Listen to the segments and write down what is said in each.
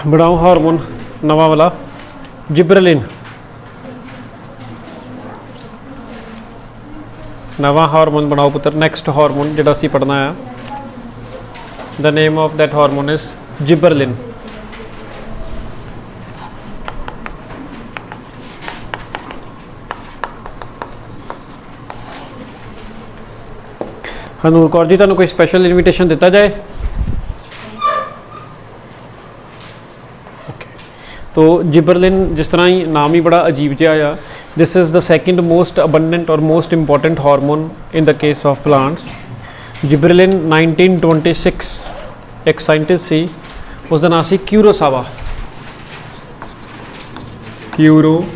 बनाओ हार्मोन नवा वाला जिब्रेलिन। नवा हार्मोन बनाओ पुत्र। नैक्सट हार्मोन जो असी पढ़ना है, the name of that hormone is gibberellin. Hanoor Kaur ji, तुहानू कोई स्पैशल इनविटेशन दिता जाए? तो जिब्रेलिन जिस तरह ही नाम ही बड़ा अजीब जहा आ। This is the second most abundant और most important hormone in the case of plants. Gibberellin 1926 एक साइंटिस्ट सी, उसका नाम सी क्यूरोसावा। क्यूरोसावा,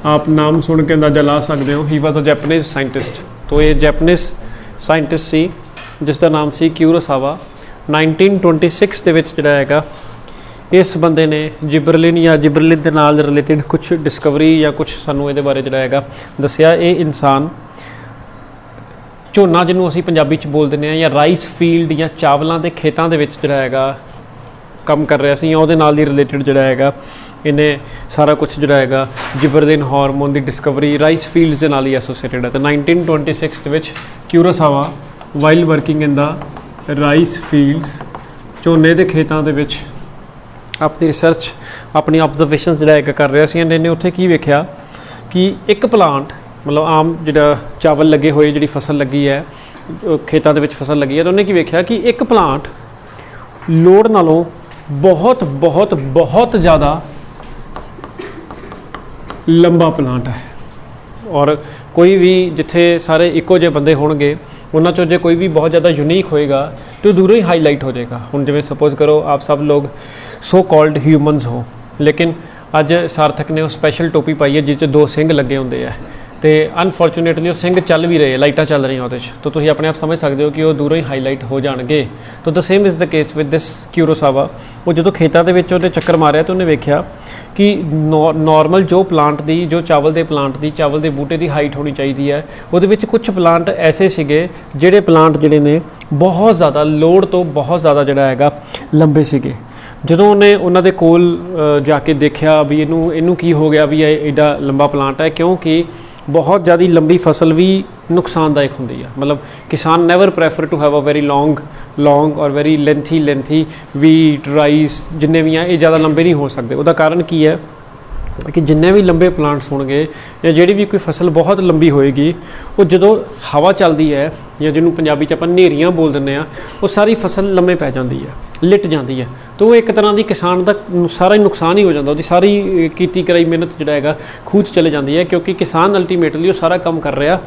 आप नाम सुन के अंदाजा ला सकते हो। He was a Japanese scientist. तो ये जैपनीज साइंटिस्ट सी जिसका नाम सी क्यूरोसावा। 1926 ਦੇ ਵਿੱਚ ਜਿਹੜਾ ਹੈਗਾ इस बंदे ने जिब्रेलिन या जिब्रेलिन के नाल रिलेटेड कुछ डिस्कवरी या कुछ सानू ये बारे जोड़ा है दसिया। ये इंसान झोना जिन्हों असी पंजाबी च बोल दें या राइस फील्ड या चावलों के खेतों के जोड़ा है काम कर रहा सी, या नाल रिलेटेड जोड़ा है इन्हें सारा कुछ जोड़ा है जिब्रेलिन हार्मोन की डिस्कवरी राइस फील्ड्स के नाल ही एसोसीएटेड है। तो 1926 के Kurosawa while working in the rice fields, झोने के खेतों के अपनी रिसर्च अपनी ऑब्जरवेशन जोड़ा कर रहा सी। इन्हें उत्थे की वेख्या कि एक प्लांट मतलब आम जो चावल लगे हुए जी फसल लगी है खेतों के फसल लगी है, तो उन्हें की वेख्या कि एक प्लांट लोड़ नालों बहुत बहुत बहुत ज़्यादा लंबा प्लांट है। और कोई भी जिथे सारे इको जे बंदे होंगे उन्होंने चो जो कोई भी बहुत ज़्यादा यूनीक होएगा तो दूरों ही हाईलाइट हो जाएगा। हुण जिवें सपोज करो आप सब लोग सो कॉल्ड ह्यूमनस हो, लेकिन अज सार्थक ने वो स्पैशल टोपी पाई है जिस 2 सिंग लगे होंगे है, तो अनफॉर्चुनेटली वो सिंग चल भी रहे, लाइटा चल रही वो, तो तुम अपने आप समझ सकते हो कि वो दूरों ही हाईलाइट हो जाएंगे। तो the same is the case with this Kurosawa. वो जो खेतों के चक्कर मारिया तो उन्हें वेख्या कि नॉर्मल जो प्लांट की जो चावल के प्लांट की चावल के बूटे की हाइट होनी चाहिए है, वो कुछ प्लांट ऐसे सीगे जिहड़े प्लांट जिहड़े ने बहुत ज़्यादा लोड़ तो बहुत ज़्यादा जिहड़ा हैगा लंबे सीगे। ਜਦੋਂ ਉਹਨੇ ਉਹਨਾਂ ਦੇ ਕੋਲ ਜਾ ਕੇ ਦੇਖਿਆ ਵੀ ਇਹਨੂੰ ਕੀ ਹੋ ਗਿਆ ਵੀ ਇਹ ਐਡਾ ਲੰਬਾ ਪਲਾਂਟ ਹੈ, ਕਿਉਂਕਿ बहुत ज़्यादा लंबी फसल भी नुकसानदायक होंगी है। मतलब किसान never prefer to have a very long और वेरी लेंथी वीट राइस जिन्ने भी हैं ये ज़्यादा लंबे नहीं हो सकते। उसका कारण की है कि जिन्ने भी लंबे प्लांट्स होंगे या जी भी कोई फसल बहुत लंबी होएगी, वो जो हवा चलती है या जिन्होंने पंजाबी च आपां नेरियां बोल दें वो सारी फसल लम्मे पै जाती है, लिट जाती है। तो वो एक तरह की किसान का सारा ही नुकसान ही हो जाता, उसकी सारी कीती कराई मेहनत जो है खूह च चले जाती है, क्योंकि किसान अल्टीमेटली वो सारा काम कर रहा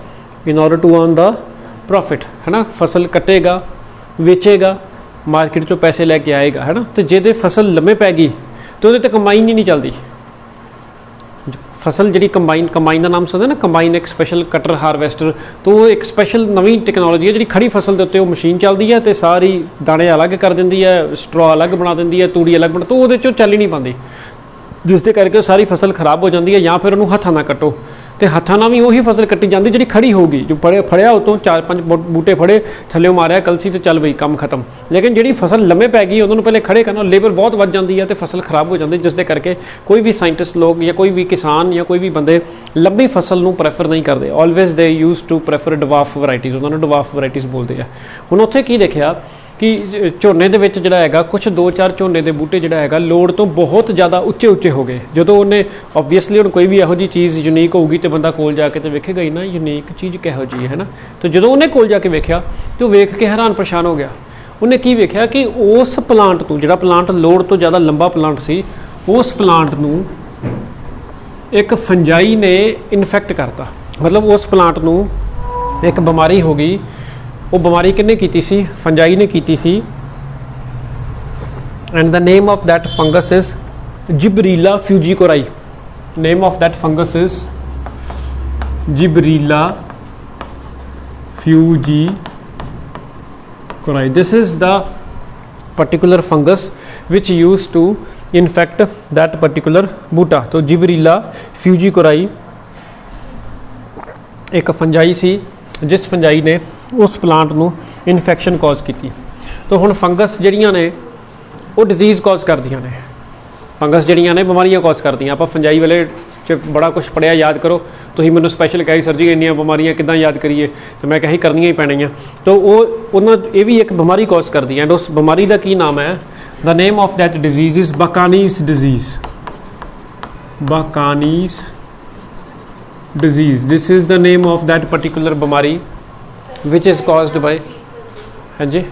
in order to earn the profit, है ना। फसल कटेगा, बेचेगा, मार्केट चो पैसे लैके आएगा, है ना। तो जे फसल लम्मे पै गई तो वो कमाई नहीं चलती। फसल जी कंबाइन का नाम सुनते ना, कंबाइन एक स्पैशल कटर हारवैसटर, तो वो एक स्पैशल नवी टेक्नोलॉजी है जी खड़ी फसल के उत्ते मशीन चलती है तो सारी दाने अलग कर देंदी है, स्ट्रॉ अलग बना देंदी है, तूड़ी अलग बना, तो वो चल ही नहीं पाती, जिसके करके सारी फसल खराब हो जाती है। या फिर उन्होंने हत्थां नाल कट्टो तो हत्थां नाल भी उही फसल कट्टी जाती जी खड़ी होगी, जो फड़िया उतों 4-5 बूटे फड़े थल्ले मारिया कलसी तो चल बई काम खत्म। लेकिन जी फसल लम्मे पै गई उन्होंने पहले खड़े करना, लेबर बहुत वध जाती है तो फसल खराब हो जाती, जिसके करके कोई भी साइंटिस्ट लोग या कोई भी किसान या कोई भी बंदे लंबी फसल को प्रैफर नहीं करते। Always they used to prefer dwarf varieties, उन्होंने डवाफ वराइटीज़ बोलते हैं। हुण उत्थे की देखिया कि झोने दे विच जिहड़ा हैगा कुछ 2-4 झोने के बूटे जिहड़ा हैगा लोड़ तो बहुत ज़्यादा उच्चे हो गए। जो उन्हें ओबवियसली हुण कोई भी इहो जी चीज़ यूनीक होगी तो बंदा कोल जाके तो वेखेगा ही ना यूनीक चीज़ किहो जी है ना। तो जो उन्हें कोल जाके वेख्या तो वेख के हैरान परेशान हो गया। उन्हें की वेख्या कि उस प्लांट तो जिहड़ा प्लांट लोड़ तो ज़्यादा लंबा प्लांट सी, उस प्लांट नूं एक फंजाई ने इन्फैक्ट करता। मतलब उस प्लांट नूं एक बीमारी हो गई। वो बीमारी किन्ने कीती सी? फंजाई ने कीती सी। And the name of that fungus is Gibberella fujikuroi. Name of that fungus is Gibberella fujikuroi. This is the particular fungus which use to infect that particular बूटा। तो जिब्रीला फ्यूजीकोराई एक फंजाई सी जिस फंजाई ने उस plant नूं infection cause की। तो हुण फंगस जिहड़ियां ने वो डिजीज़ कॉज करदियां ने। फंगस जड़ियां ने बीमारियां कॉज करदियां। आप फंजाई वाले च बड़ा कुछ पढ़िया, याद करो। तुसीं मैनूं स्पैशल कही सर जी इन्नियां बीमारियां किद्दां याद करिए, तो मैं कही करनियां ही पैणियां। तो वो ये भी एक बीमारी कॉज करदी है। एंड उस बीमारी का की नाम है, the name of that disease is bakanae disease. Bakanae disease, this is the name of that particular बीमारी विच इज़ कॉज्ड बाय, हाँ जी,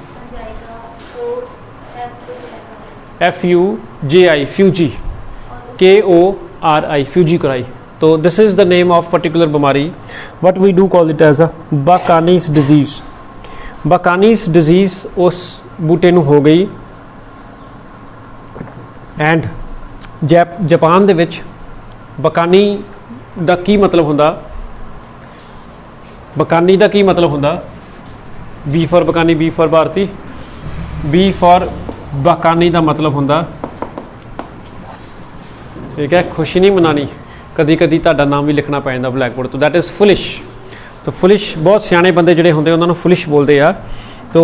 FUJI, fuji, KORI, fujikuroi. तो this is the name of particular बीमारी, what we do call it as a bakanae disease. Bakanae disease उस बूटे नूं हो गई। एंड जापान दे विच बकानी दा की मतलब हुंदा, बकानी दा की मतलब हुंदा, B for bakanae, B for Bharti, B for bakanae का मतलब हुंदा, ठीक है, खुशी नहीं मनानी। कदी कदी तुहाडा नाम भी लिखना पै जांदा ब्लैक बोर्ड तो, दैट इज़ फुलिश। तो फुलिश बहुत सियाणे बंदे जिहड़े हुंदे उन्हां नूं फुलिश बोलदे आ। तो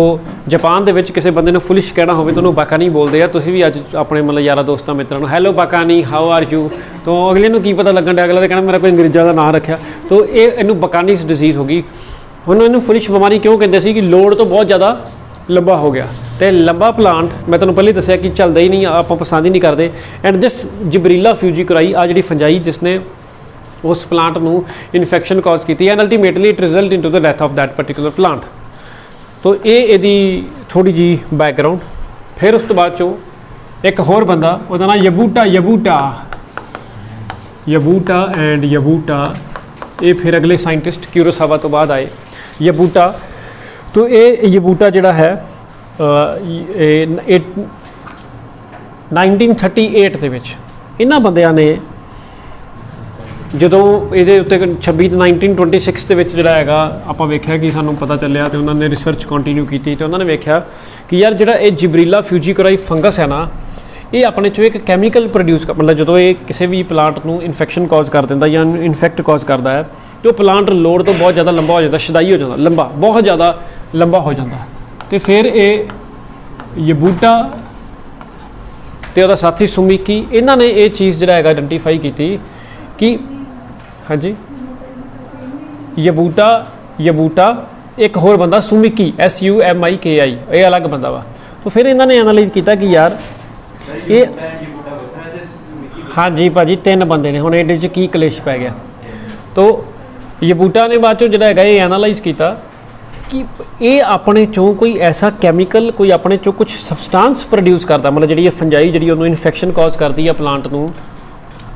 जापान दे विच किसी बंदे नूं फुलिश कहना होवे तो उन्होंने बाकानी बोलते हैं। तुसीं भी अज अपने मतलब यारा दोस्तों मित्रों नूं हैलो बाकानी, हाउ आर यू, तो अगले नूं की पता लगन दिया, अगला तो कहना मेरा कोई अंग्रेज़ां दा नाम रखा। तो ये इनू बकानीस डिजीज़ हो गई। हुण इनू फुलिश बीमारी क्यों कहते सी कि लोड़ तो बहुत ज़्यादा लंबा हो गया, तो लंबा प्लांट मैं तुहानूं पहले दस्सिया कि चलदा ही नहीं, आप पसंद ही नहीं करते। एंड दिस जिब्रीला फ्यूजिकोराई आ जिहड़ी फंजाई जिसने उस प्लांट नूं इन्फेक्शन कॉज की, and ultimately it result in to the death of that particular plant. तो ये थोड़ी जी बैकग्राउंड। फिर उस तो बाद चो एक होर बंदा, उसका नाम यबूटा, यबूटा, यबूटा एंड यबूटा, ये फिर अगले साइंटिस्ट क्यूरोसावा तो बाद आए यबूटा। तो ये यबूटा जिहड़ा है 1938 ਦੇ ਵਿੱਚ ਇਹਨਾਂ ਬੰਦਿਆਂ ਨੇ ਜਦੋਂ ਇਹਦੇ ਉੱਤੇ 26 1926 ਦੇ ਵਿੱਚ ਜਿਹੜਾ ਹੈਗਾ ਆਪਾਂ ਵੇਖਿਆ ਕਿ ਸਾਨੂੰ ਪਤਾ ਚੱਲਿਆ, ਤੇ ਉਹਨਾਂ ਨੇ ਰਿਸਰਚ ਕੰਟੀਨਿਊ ਕੀਤੀ, ਤੇ ਉਹਨਾਂ ਨੇ ਵੇਖਿਆ ਕਿ ਯਾਰ ਜਿਹੜਾ ਇਹ ਜਿਬਰੀਲਾ ਫਿਊਜੀਕੋਰਾਈ ਫੰਗਸ ਹੈ ਨਾ, ਇਹ ਆਪਣੇ ਚੋਂ ਇੱਕ ਕੈਮੀਕਲ ਪ੍ਰੋਡਿਊਸ ਮਤਲਬ ਜਦੋਂ ਇਹ ਕਿਸੇ ਵੀ ਪਲਾਂਟ ਨੂੰ ਇਨਫੈਕਸ਼ਨ ਕਾਜ਼ ਕਰ ਦਿੰਦਾ ਜਾਂ ਇਨਫੈਕਟ ਕਾਜ਼ ਕਰਦਾ ਹੈ, ਤੇ ਉਹ ਪਲਾਂਟ ਲੋੜ ਤੋਂ ਬਹੁਤ ਜ਼ਿਆਦਾ ਲੰਬਾ ਹੋ ਜਾਂਦਾ, ਸ਼ਦਾਈ ਹੋ ਜਾਂਦਾ, ਲੰਬਾ ਬਹੁਤ ਜ਼ਿਆਦਾ ਲੰਬਾ ਹੋ ਜਾਂਦਾ। ਤੇ ਫਿਰ ਇਹ ਯਬੂਟਾ ਤੇ ਉਹਦਾ ਸਾਥੀ ਸੁਮੀਕੀ, ਇਹਨਾਂ ਨੇ ਇਹ ਚੀਜ਼ ਜਿਹੜਾ ਹੈਗਾ ਆਇਡੈਂਟੀਫਾਈ ਕੀਤੀ ਕਿ ਹਾਂਜੀ ਯਬੂਟਾ, ਯਬੂਟਾ ਇੱਕ ਹੋਰ ਬੰਦਾ ਸੁਮੀਕੀ SUMIKI, ਇਹ ਅਲੱਗ ਬੰਦਾ ਵਾ। तो फिर इन्होंने एनालाइज किया कि यार ये हाँ जी भाजी 3 बंदे ने, हुण ये की कलेश पै गया। तो यबूटा ने बाद चो जो है ये एनालाइज किया कि ये अपने चों कोई ऐसा कैमिकल, कोई अपने चों कुछ सबसटांस प्रोड्यूस करता, मतलब जी फंजाई जी इन्फेक्शन कॉज करती है प्लांट नूं,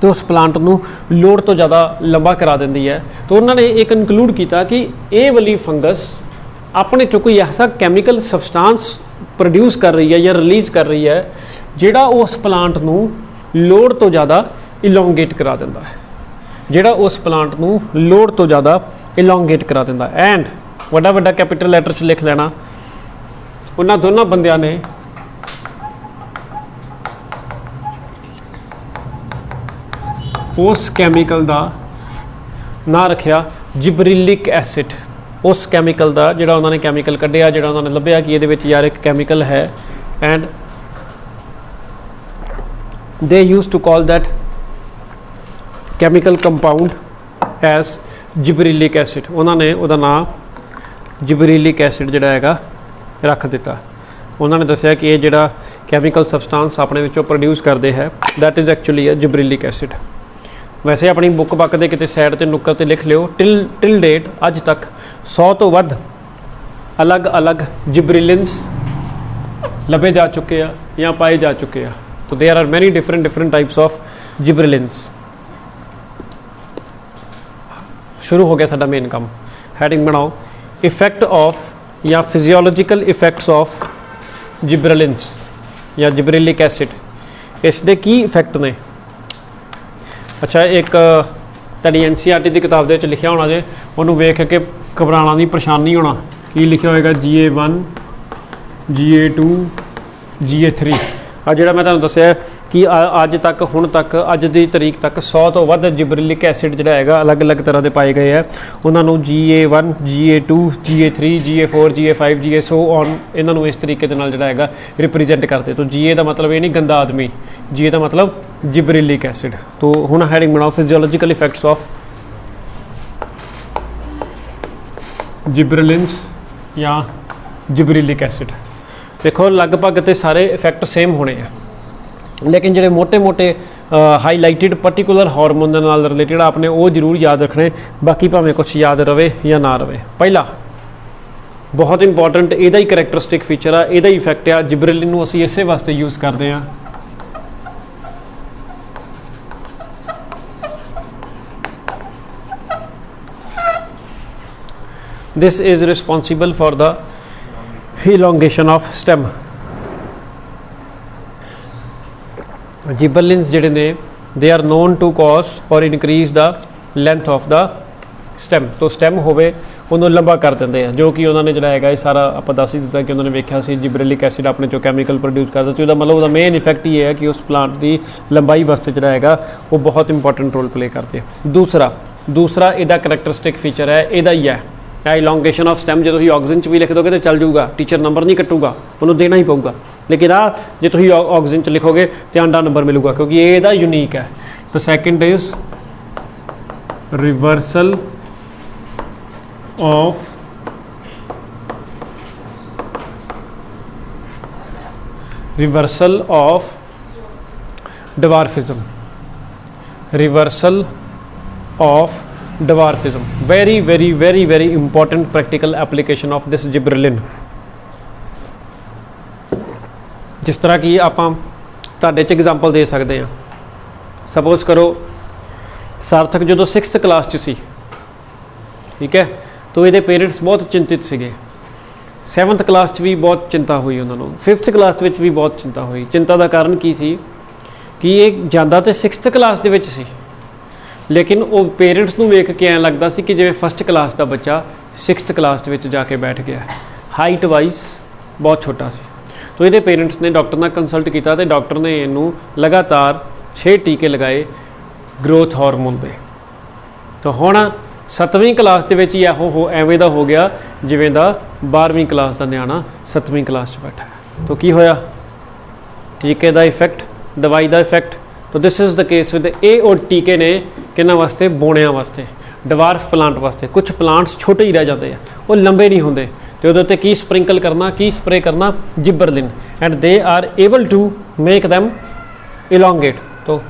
तो उस प्लांट नूं लोड़ तो ज़्यादा लंबा करा देंदी है। तो उन्होंने ये कंक्लूड किया कि ये वाली फंगस अपने चों कोई ऐसा कैमिकल सबसटांस प्रोड्यूस कर रही है या रिलीज़ कर रही है जिहड़ा उस प्लांट नूं लोड़ तो ज़्यादा इलोंगेट करा दिंदा है, जिहड़ा उस प्लांट नूं लोड़ तो ज़्यादा इलोंगेट करा दिंदा। एंड वड्डा वड्डा कैपिटल लैटर च लिख लेना, उन्हां दोनों बंदियां ने उस कैमिकल का ना रखिया जिब्रिलिक एसिड। उस कैमिकल का जिहड़ा उन्होंने कैमिकल कढ़िया, जिहड़ा उन्होंने लभ्या कि ये यार एक कैमिकल है, and they used to call that chemical compound as gibberellic acid. उन्होंने उहदा नाम जिब्रिलिक एसिड जिहड़ा हैगा रख दिता। उन्होंने दस्सिया कि ये जिहड़ा कैमिकल सबसटांस अपने विचों प्रोड्यूस करते हैं दैट इज़ एक्चुअली है जिब्रिलिक एसिड। वैसे अपनी बुक बक के किते साइड ते नुक्कर ते लिख लियो, टिल डेट अज तक 100 तो वध अलग अलग जिब्रिलिन्स लभे जा चुके हैं या पाए जा चुके हैं। तो there are many different types of gibberellins. शुरू हो गया साडा मेन काम, हैडिंग बनाओ इफेक्ट ऑफ या फिजियोलॉजिकल इफेक्ट्स ऑफ जिब्रिलिन्स या जिब्रिलिक एसिड। इसके की इफेक्ट ने? अच्छा, एक तुहाडी NCERT की किताब के लिखा होना जे, उन्होंने वेख के घबराना नहीं, परेशान नहीं होना। की लिखा होएगा GA1 GA2 GA3। आ जिहड़ा मैं तुहानूं दस्सिया कि अज तक हुण तक अज दी तरीक तक 100 तो वध जिबरेलिक एसिड जिहड़ा हैगा अलग अलग तरह के पाए गए हैं। उन्होंने GA1 GA2 GA3 GA4 GA5 GA so on इन्हों इस तरीके दे नाल जिहड़ा हैगा रिप्रजेंट करते। तो GA का मतलब ये नहीं गंदा आदमी, GA का मतलब जिबरेलिक एसिड। तो हुण हैडिंग बनाओ फिजियोलॉजिकल इफेक्ट्स ऑफ जिबरेलिन्स या जिबरेलिक एसिड। देखो लगभग तो सारे इफेक्ट सेम होने हैं, लेकिन ਜਿਹੜੇ मोटे हाईलाइटिड पर्टिकुलर हार्मोन ਦੇ ਨਾਲ रिलेटेड आपने वो जरूर याद रखने, बाकी भावें कुछ याद रहे या ना रहे। पहला बहुत इंपॉर्टेंट ਇਹਦਾ ਹੀ करैक्टरिस्टिक फीचर आ, ਇਹਦਾ ਹੀ इफेक्ट आ जिबरेलिन ਨੂੰ ਅਸੀਂ ਇਸੇ ਵਾਸਤੇ यूज़ करते हैं। This is responsible for the elongation of stem। Gibberellins जिहड़े ने they are known to cause और increase the length of the stem. तो स्टैम होवे उन्होंने लंबा कर देंगे हैं, जो कि उन्होंने जिहड़ा हैगा सारा आप दस ही दिता कि उन्होंने वेख्या सी जिबरेलिक एसिड अपने जो कैमिकल प्रोड्यूस करता। तो मतलब उसका मेन इफेक्ट ये है कि उस प्लांट की लंबाई वास्ते जिहड़ा हैगा वो बहुत इंपॉर्टेंट रोल प्ले करते हैं। दूसरा इहदा करैक्टरिस्टिक फीचर है इहदा ही है इलोंगेशन ऑफ स्टैम। जो तुसीं ऑक्सीजन च भी लिख दोगे तो चल जाऊगा, टीचर नंबर नहीं कटूगा, उन्होंने देना ही पऊगा। लेकिन जो तुसीं ऑक्सीजन च लिखोगे तो आंडा नंबर मिलूगा, क्योंकि ये यूनीक है। तो second is reversal of dwarfism। Reversal of dwarfism, very important practical application of this gibberellin। जिस तरह की आप तुहाडे च एग्जाम्पल दे सकते हैं, सपोज करो सार्थक जो 6th क्लास च सी, ठीक है, तो ये पेरेंट्स बहुत चिंतित सीगे। 7th क्लास च भी बहुत चिंता हुई उन्होंने, 5th क्लास में भी बहुत चिंता हुई। चिंता का कारण की सी कि ये जांदा तो 6th क्लास दे विच सी, लेकिन वो पेरेंट्स नूं वेख के ऐ लगता सी कि जिवें 1st क्लास का बच्चा 6th क्लास में जाके बैठ गया। हाइट वाइज बहुत छोटा सी। तो ये पेरेंट्स ने डॉक्टर नाल कंसल्ट किया तो डॉक्टर ने इनू लगातार 6 टीके लगाए ग्रोथ हार्मोन के। तो हुण 7वीं क्लास के ही एवें दा हो गया जिवें दा 12वीं क्लास का न्याणा 7वीं क्लास बैठा है। तो की होया, टीके का इफेक्ट, दवाई का इफेक्ट। तो this is the case with a और टीके ने किन्हां वास्ते, बोणियां वास्ते, डवार्फ प्लांट वास्ते। कुछ प्लांट्स छोटे ही रह जाते हैं, वो लंबे नहीं होंगे। तो उहदे उत्ते की स्प्रिंकल करना, की स्प्रे करना, gibberellin, and they are able to make them elongate. तो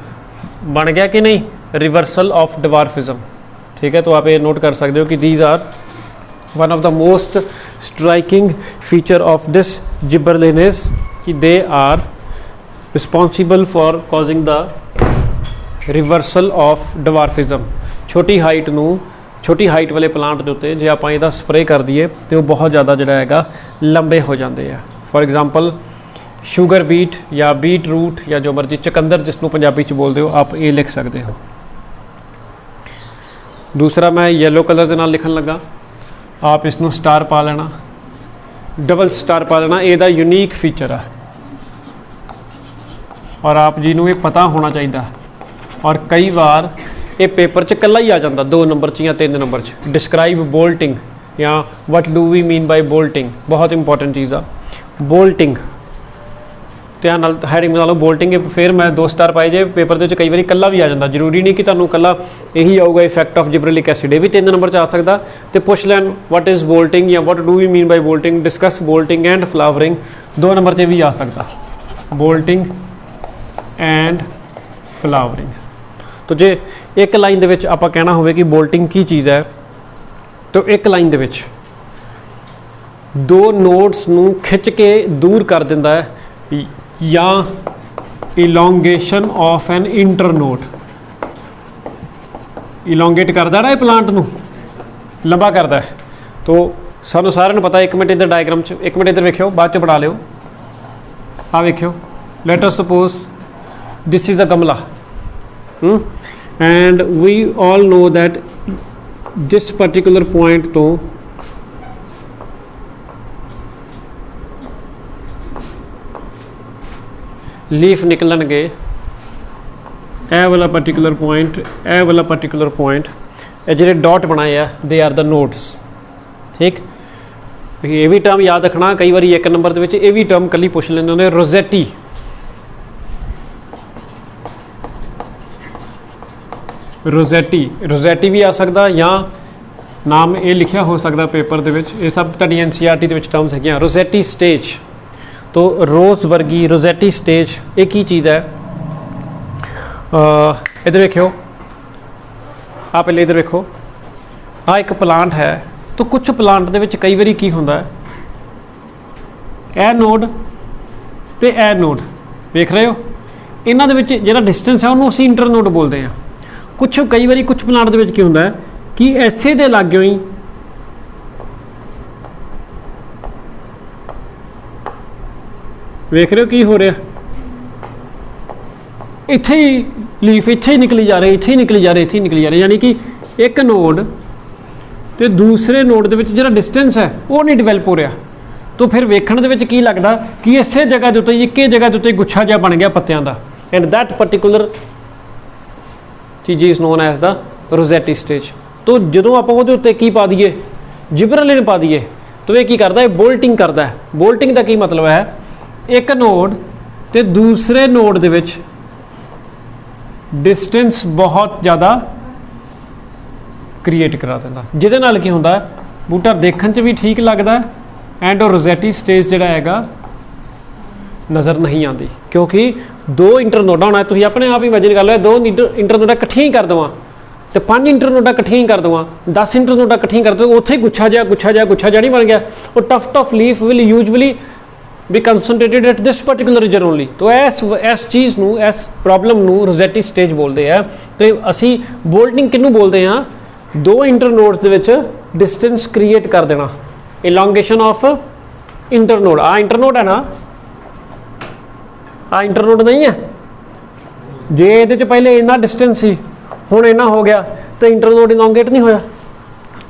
बन गया कि नहीं, रिवर्सल ऑफ डवार्फिज्म। ठीक है, तो आप ये नोट कर सकते हो कि these are one of the most striking feature of this gibberellin is कि they are responsible for causing the reversal of dwarfism. छोटी हाइट वाले प्लांट के उत्ते जे आपां इहदा स्प्रे कर दिए तो वो बहुत ज़्यादा जिहड़ा हैगा लंबे हो जाते हैं। फॉर एग्जाम्पल शुगर बीट या बीट रूट या जो मर्जी, चकंदर जिसनों पंजाबी च बोलते हो, आप ये लिख सकते हो। दूसरा मैं येलो कलर के नाल लिखन लगा, आप इसनों स्टार पा लेना, डबल स्टार पा लेना। ਇਹਦਾ यूनीक फीचर है और आप जी नूं ये पता होना चाहिए। और कई बार ये पेपर च कला ही आ जाता 2 नंबर च या 3 नंबर च। डिस्क्राइब बोल्टिंग या what do we mean by bolting, बहुत इंपॉर्टेंट चीज़ आ। बोल्टिंग ध्यान नाल हैडिंग बना लो, बोल्टिंग। फिर मैं 2 स्टार पाए जे पेपर के कई बार कला भी आ जाता। जरूरी नहीं कि तुहानूं कला यही आऊगा इफेक्ट ऑफ जिबरेलिक एसिड, ये भी 3 नंबर च आ सकता। तो पुछ लैन वट इज़ बोल्टिंग या what do we mean by bolting, discuss bolting and flowering, 2 number से भी आ सकता, बोल्टिंग एंड फ्लावरिंग। तो जे एक लाइन दे विच आपां कहना होवे कि बोल्टिंग की चीज़ है, तो एक लाइन दे विच 2 नोड्स नूं खिंच के दूर कर दिंदा है या elongation of an internode. Elongate करदा ना ये प्लांट नूं, लंबा करदा है। तो सानूं सारिਆਂ ਨੂੰ पता। 1 मिनट इधर डायग्राम च, 1 मिनट इधर वेखियो, बाद च पढ़ा लिओ। आ वेखियो, let us suppose this is a गमला and we all know that this particular point to leaf निकलणगे ਇਹ वाला पर्टिकुलर पॉइंट, ਇਹ वाला पर्टिकुलर पॉइंट, ये ਜਿਹੜੇ डॉट बनाए आ दे आर द नोड्स। ठीक, ये भी टर्म याद रखना, कई बार एक नंबर के ये भी टर्म कली पूछ लेंगे उन्हें, रोजेटी। रोजेटी, रोजेटी भी आ सकता, या नाम ये लिखा हो सकता पेपर के, ये सब तुहाडी NCERT के टर्म्स है। रोजेटी स्टेज, तो रोज़ वर्गी रोजेटी स्टेज एक ही चीज़ है। इधर देखो, आ पहले इधर देखो, आ एक प्लांट है, तो कुछ प्लांट दे विच कई बारी की हुंदा है, ए नोड ते ए नोड वेख रहे हो, इन्हां दे विच जिहड़ा डिस्टेंस है उन्होंने असीं इंटर नोड बोलते हैं। कुछ कई बारी कुछ प्लांट दे विच की हुंदा है कि ऐसे दे लागों ही वेख रहे हो की हो रहा, इत्थे ही लीफ इत्थे ही निकली जा रही, इत्थे ही निकली जा रही, इत्थे ही निकली जा रही, यानी कि एक नोड तो दूसरे नोड के जो डिस्टेंस है वो नहीं डिवेलप हो रहा। तो फिर वेखण दे विच की लगता कि इसे जगह के उत्ते एक जगह के उत्ते गुच्छा जिहा बन गया पत्तियां दा, एंड दैट पर्टिकुलर चीज़ is known as the rosette stage. तो जो आप वो उत्ते की पा दिए, जिब्रेलिन पा दिए, तो ये की करता है, बोल्टिंग करता है। बोल्टिंग का की मतलब है, एक नोड तो दूसरे नोड दे विच डिस्टेंस बहुत ज़्यादा क्रिएट करा देता, जिहदे नाल की हुंदा बूटा देखण च भी ठीक लगता है एंड रोजेटी स्टेज जिहड़ा हैगा नज़र नहीं आती, क्योंकि दो इंटरनोडा होना, तुसीं अपने आप ही इमेजिन कर लो, दो इंटरनोडा इकट्ठियां ही कर देवां तो 5 इंटरनोडा इकट्ठियां ही कर देवां, 10 इंटरनोडा इकट्ठियां कर देवां, उत्थे ही गुच्छा जिहा नहीं बन गया। और tough tough leaf will usually be concentrated at this particular region only. तो इस चीज़ नूं, इस प्रॉब्लम नूं रोजेटी स्टेज बोलते हैं। तो असी बोल्टिंग किनू बोलते हैं, दो इंटरनोड्स दे विच डिस्टेंस क्रिएट कर देना, इलोंगेशन ऑफ इंटरनोड। आ इंटरनोड है ना, आ इंटरनोड नहीं है, जे ये पहले इन्ना डिस्टेंस सी हुण इन्ना हो गया तो इंटरनोड इलोंगेट नहीं होया।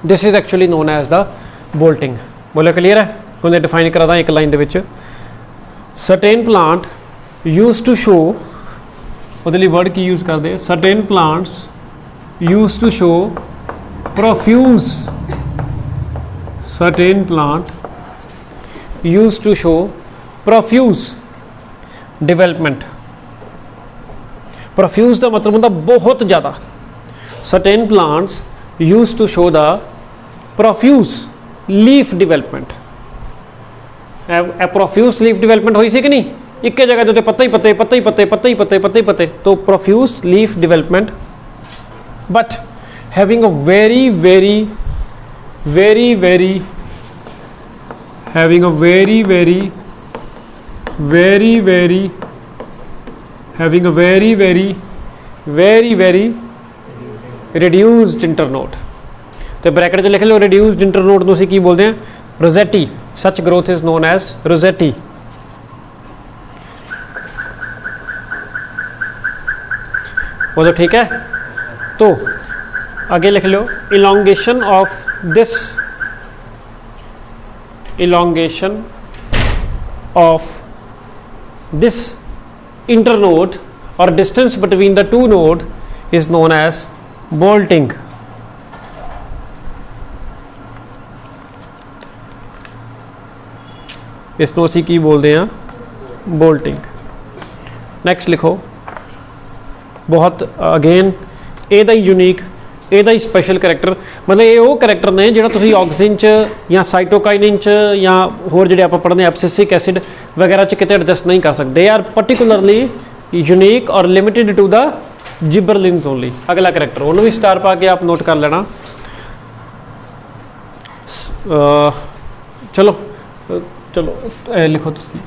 This is actually known as the bolting. बोले क्लीयर है? उन्हें डिफाइन करा एक लाइन दे विच, certain plant used to show, उहदे लई वर्ड की यूज़ करते, certain plants used to show profuse, certain plant used to show profuse development। profuse का मतलब होता बहुत ज़्यादा। certain plants used to show the profuse leaf development। profuse leaf development हुई सी कि नहीं, एक जगह जो पत्ते ही पत्ते, पत्ते ही पत्ते, पत्ते ही पत्ते, पत्ते ही पत्ते, तो profuse leaf development, but having a very having a very reduced internode। तो ब्रैकेट जो लिख लो, reduced internode नूं असीं की बोलते हैं, Rossetti. such growth is known as Rossetti. वो तो ठीक है। तो आगे लिख लो, elongation of this, elongation of this internode or distance between the two node is known as bolting। इसको असीं की बोलते हैं, बोल्टिंग। नैक्सट लिखो, बहुत अगेन ਇਹਦਾ ਹੀ यूनीक, ਇਹਦਾ ਹੀ स्पैशल करैक्टर, मतलब ये वो करैक्टर ने ਜਿਹੜਾ ਤੁਸੀਂ ਆਕਸੀਜਨ ਚ ਜਾਂ ਸਾਈਟੋਕਾਈਨਿਨ ਚ ਜਾਂ ਹੋਰ ਜਿਹੜੇ ਆਪਾਂ ਪੜ੍ਹਦੇ ਐਬਸਿਸਿਕ ਐਸਿਡ ਵਗੈਰਾ ਚ ਕਿਤੇ ਐਡਜਸਟ ਨਹੀਂ ਕਰ ਸਕਦੇ। ਦੇ ਆਰ ਪਾਰਟਿਕੂਲਰਲੀ यूनीक और limited to the gibberellins only. अगला करैक्टर, उन्होंने भी स्टार पा के आप नोट कर लेना। चलो चलो लिखो तुसी,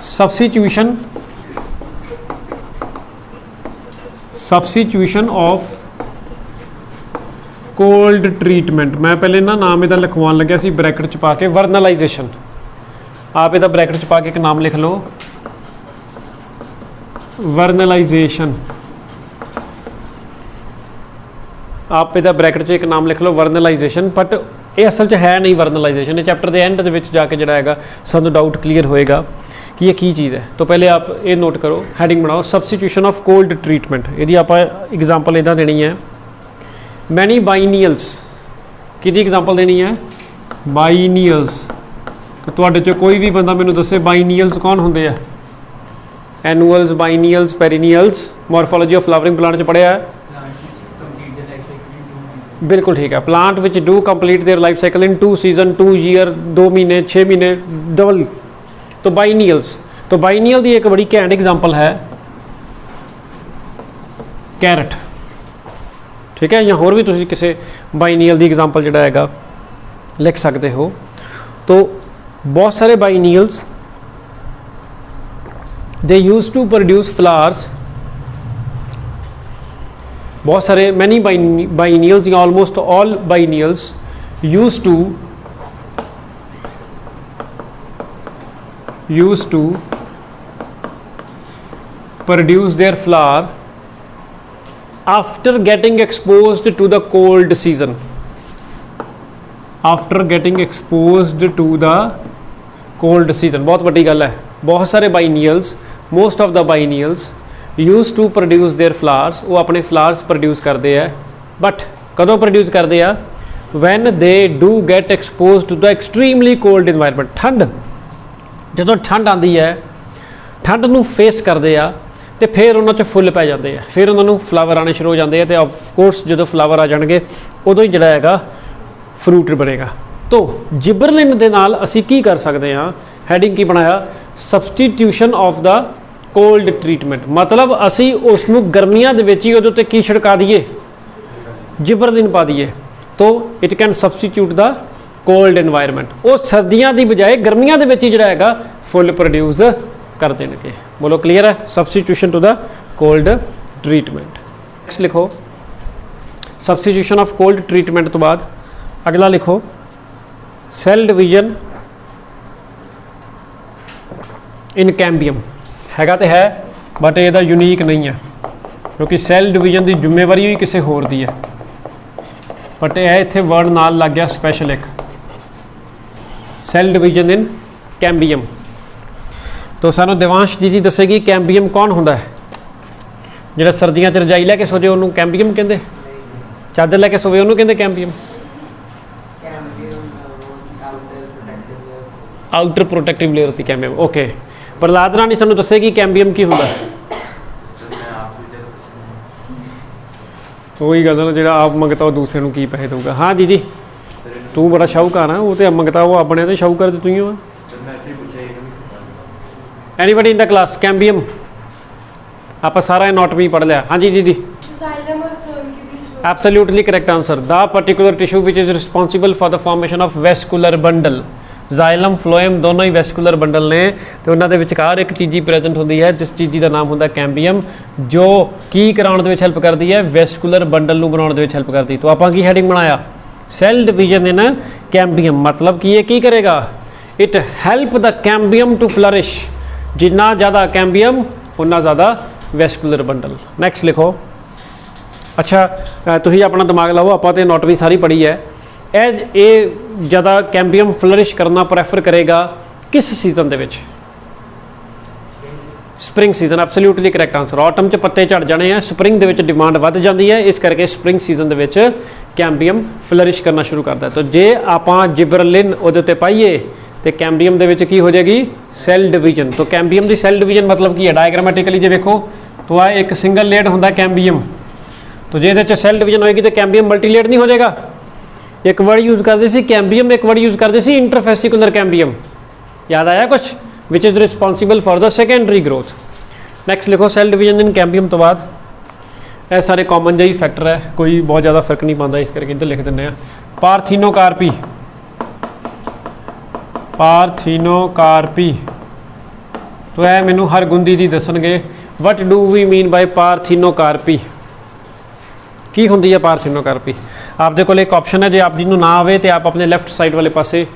substitution, substitution of cold treatment. मैं पहले ना नाम इहदा लिखवान लग्या सी ब्रैकेट च पा के, वर्नलाइजेशन। आप इहदा ब्रैकेट च पा के एक नाम लिख लो, वर्नलाइजेशन। आप इहदा ब्रैकेट च एक नाम लिख लो, वर्नलाइजेशन। बट ये असल च है नहीं वर्नलाइजेशन, ये चैप्टर के एंड दे विच जाके जिहड़ा हैगा सानूं डाउट क्लीयर होएगा कि ये की चीज़ है। तो पहले आप ये नोट करो, हैडिंग बनाओ सब्सटीट्यूशन ऑफ कोल्ड ट्रीटमेंट। यदि आप एग्जाम्पल इदा देनी है मैनी बाइनियल्स, कि एग्जाम्पल देनी है बाइनियल्स। तो तुहाडे चो कोई भी बंदा मैनू दसे बाइनियल्स कौन होंगे है? Annuals, biennials, perennials, morphology of flowering plant च पढ़िया है? बिल्कुल ठीक है। Plant which do complete their life cycle in 2 season, 2 year, 2 महीने, 6 महीने, डबल। तो बाइनियल्स, तो बाइनियल की एक बड़ी घैंट एग्जाम्पल है कैरट, ठीक है। या होर भी तुसीं किसी बाइनियल की एग्जाम्पल जिहड़ा हैगा लिख सकते हो। तो बहुत सारे biennials they used to produce flowers, बहुत सारे मैनी बाइनियल्स या almost all biennials used to produce their flower after getting exposed to the cold season. After getting exposed to the cold season, बहुत बड़ी गल है। बहुत सारे biennials, most of the biennials used to produce their flowers, वो अपने flowers produce करते हैं, बट कदों प्रोड्यूस करते हैं? When they do get expose to the extremely cold environment. ठंड, ਜਦੋਂ ठंड आती है, ठंड ਨੂੰ फेस करते हैं तो फिर उन्होंने फुल पै जाते हैं, फिर उन्होंने फ्लावर आने शुरू हो जाते हैं। तो ऑफकोर्स जो फ्लावर आ जाएंगे उदों ही जिहड़ा हैगा फ्रूट बनेगा। तो जिबरलिन दे नाल असी की कर सकते हैं? हैडिंग की बनाया सबसटीट्यूशन ऑफ द कोल्ड ट्रीटमेंट, मतलब असी उसनू गर्मियां दे विच ही उहदे उत्ते की छिड़का दईए? जिबरलिन पा दईए। तो it can substitute the cold environment. वो सर्दियों की बजाय गर्मियों के विच ही जिहड़ा हैगा फुल प्रोड्यूस कर देंगे। बोलो क्लीयर है? Substitution to the cold treatment. Next लिखो सबसटीट्यूशन ऑफ कोल्ड ट्रीटमेंट तो बाद अगला लिखो सैल डिवीजन इन कैंबियम। हैगा तो है बट यदा यूनीक नहीं है, क्योंकि सैल डिवीजन की जिम्मेवारी भी किसी होर दी है, बट यह इत्थे वर्ड नाल लग गया स्पैशल एक सैल डिवीजन इन कैंबियम। तो सानू देवांश जी दसेगी कैंबियम कौन होंदा है? जिहड़ा सर्दियां च रजाई लैके सो जाए उन्होंने कैंबियम कहते, चादर लैके सोवे उन्होंने कहते कैंबियम। आउटर प्रोटेक्टिव लेयर होती कैंबियम। ओके, प्रहलाद रानी सानू दसेगी कैंबियम की होंदा है? वही गल ना, जो आप मंगता वो दूसरे को की पैसे दूगा। हाँ दीदी तू बड़ा शाहूकार है, वो तो मंगता वो अपने तो शाहूकार तू ही हो। Anybody in the class कैंबियम? आप सारा एनाटॉमी पढ़ लिया? हाँ जी दीदी। Absolutely correct answer. The particular tissue which is responsible for the formation of vascular bundle. Xylem phloem दोनों ही वैस्कुलर बंडल ने, तो उन्होंने विचकार एक चीज़ प्रेजेंट होती है जिस चीज़ का नाम होता है कैंबियम, जो की कराने हेल्प करती है? वैस्कुलर बंडल बनाने हेल्प करती। तो आप की हैडिंग बनाया सैल डिवीजन इन कैंबियम, मतलब कि ये की करेगा? It help the cambium to flourish. जिन्ना ज़्यादा कैंबियम उन्ना ज़्यादा वैस्कुलर बंडल। नैक्सट लिखो। अच्छा तुम अपना दिमाग लाओ, आप तो एनाटॉमी सारी पढ़ी है। ये ज़्यादा कैंबियम फ्लरिश करना प्रैफर करेगा किस सीजन के? Spring season. Absolutely correct answer. Autumn च पत्ते झड़ जाने हैं, स्प्रिंग दे विच डिमांड वध जाती है, इस करके स्प्रिंग सीजन दे विच कैंबियम फ्लरिश करना शुरू करता है। तो जे आप जिबरलिन उहदे उत्ते पाइए तो कैंबियम दे विच की हो जाएगी? Cell division. तो कैंबियम की सैल डिवीजन मतलब की है? डायग्रामेटिकली जो देखो तो आ एक सिंगल लेड होंदा कैंबियम, तो जे इहदे च सैल डिवीजन होएगी तो कैंबियम मल्टीलेड नहीं हो जाएगा। एक वर्ड यूज़ करते सी कैंबियम, एक वर्ड यूज़ करते सी इंटरफेसिकुलर कैंबियम। याद आया कुछ? Which is responsible for the secondary growth. Next लिखो सैल डिवीजन इन कैंबियम तो बाद ये सारे कॉमन जही फैक्टर है, कोई बहुत ज़्यादा फर्क नहीं पाता, इस करके इधर लिख दें। पार्थिनोकार्पी, पार्थिनोकार्पी तो यह मैनू हरगुंदी जी दसणगे what do we mean by parthenocarpy, की होंदी है पार्थिनोकार्पी? आपके को एक ऑप्शन है, जो आप जिन्होंने ना आए तो आप अपने लैफ्ट साइड वाले पासे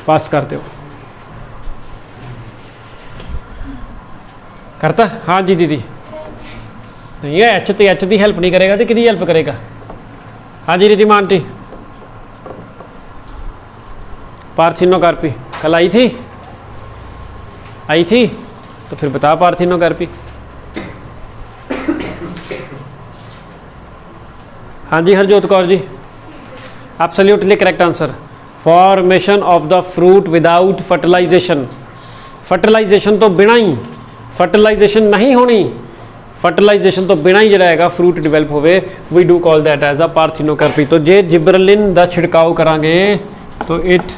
पास कर दो। करता? हाँ जी दीदी। नहीं है एच तो एच की हेल्प नहीं करेगा तो कि हेल्प करेगा? हाँ जी रिधिमा आंटी। पार्थिनोकार्पी कल आई थी? आई थी? तो फिर बता पार्थिनोकार्पी। हाँ जी Harjot Kaur ji, absolutely correct answer. Formation of the fruit without fertilization, fertilization तो बिना ही, फर्टिलाइजेशन नहीं होनी, फर्टिलाइजेशन तो बिना ही जरा फ्रूट डिवेलप होवे, we do call that as a parthenocarpy. तो जे जिब्रेलिन दा छिड़काव करांगे तो it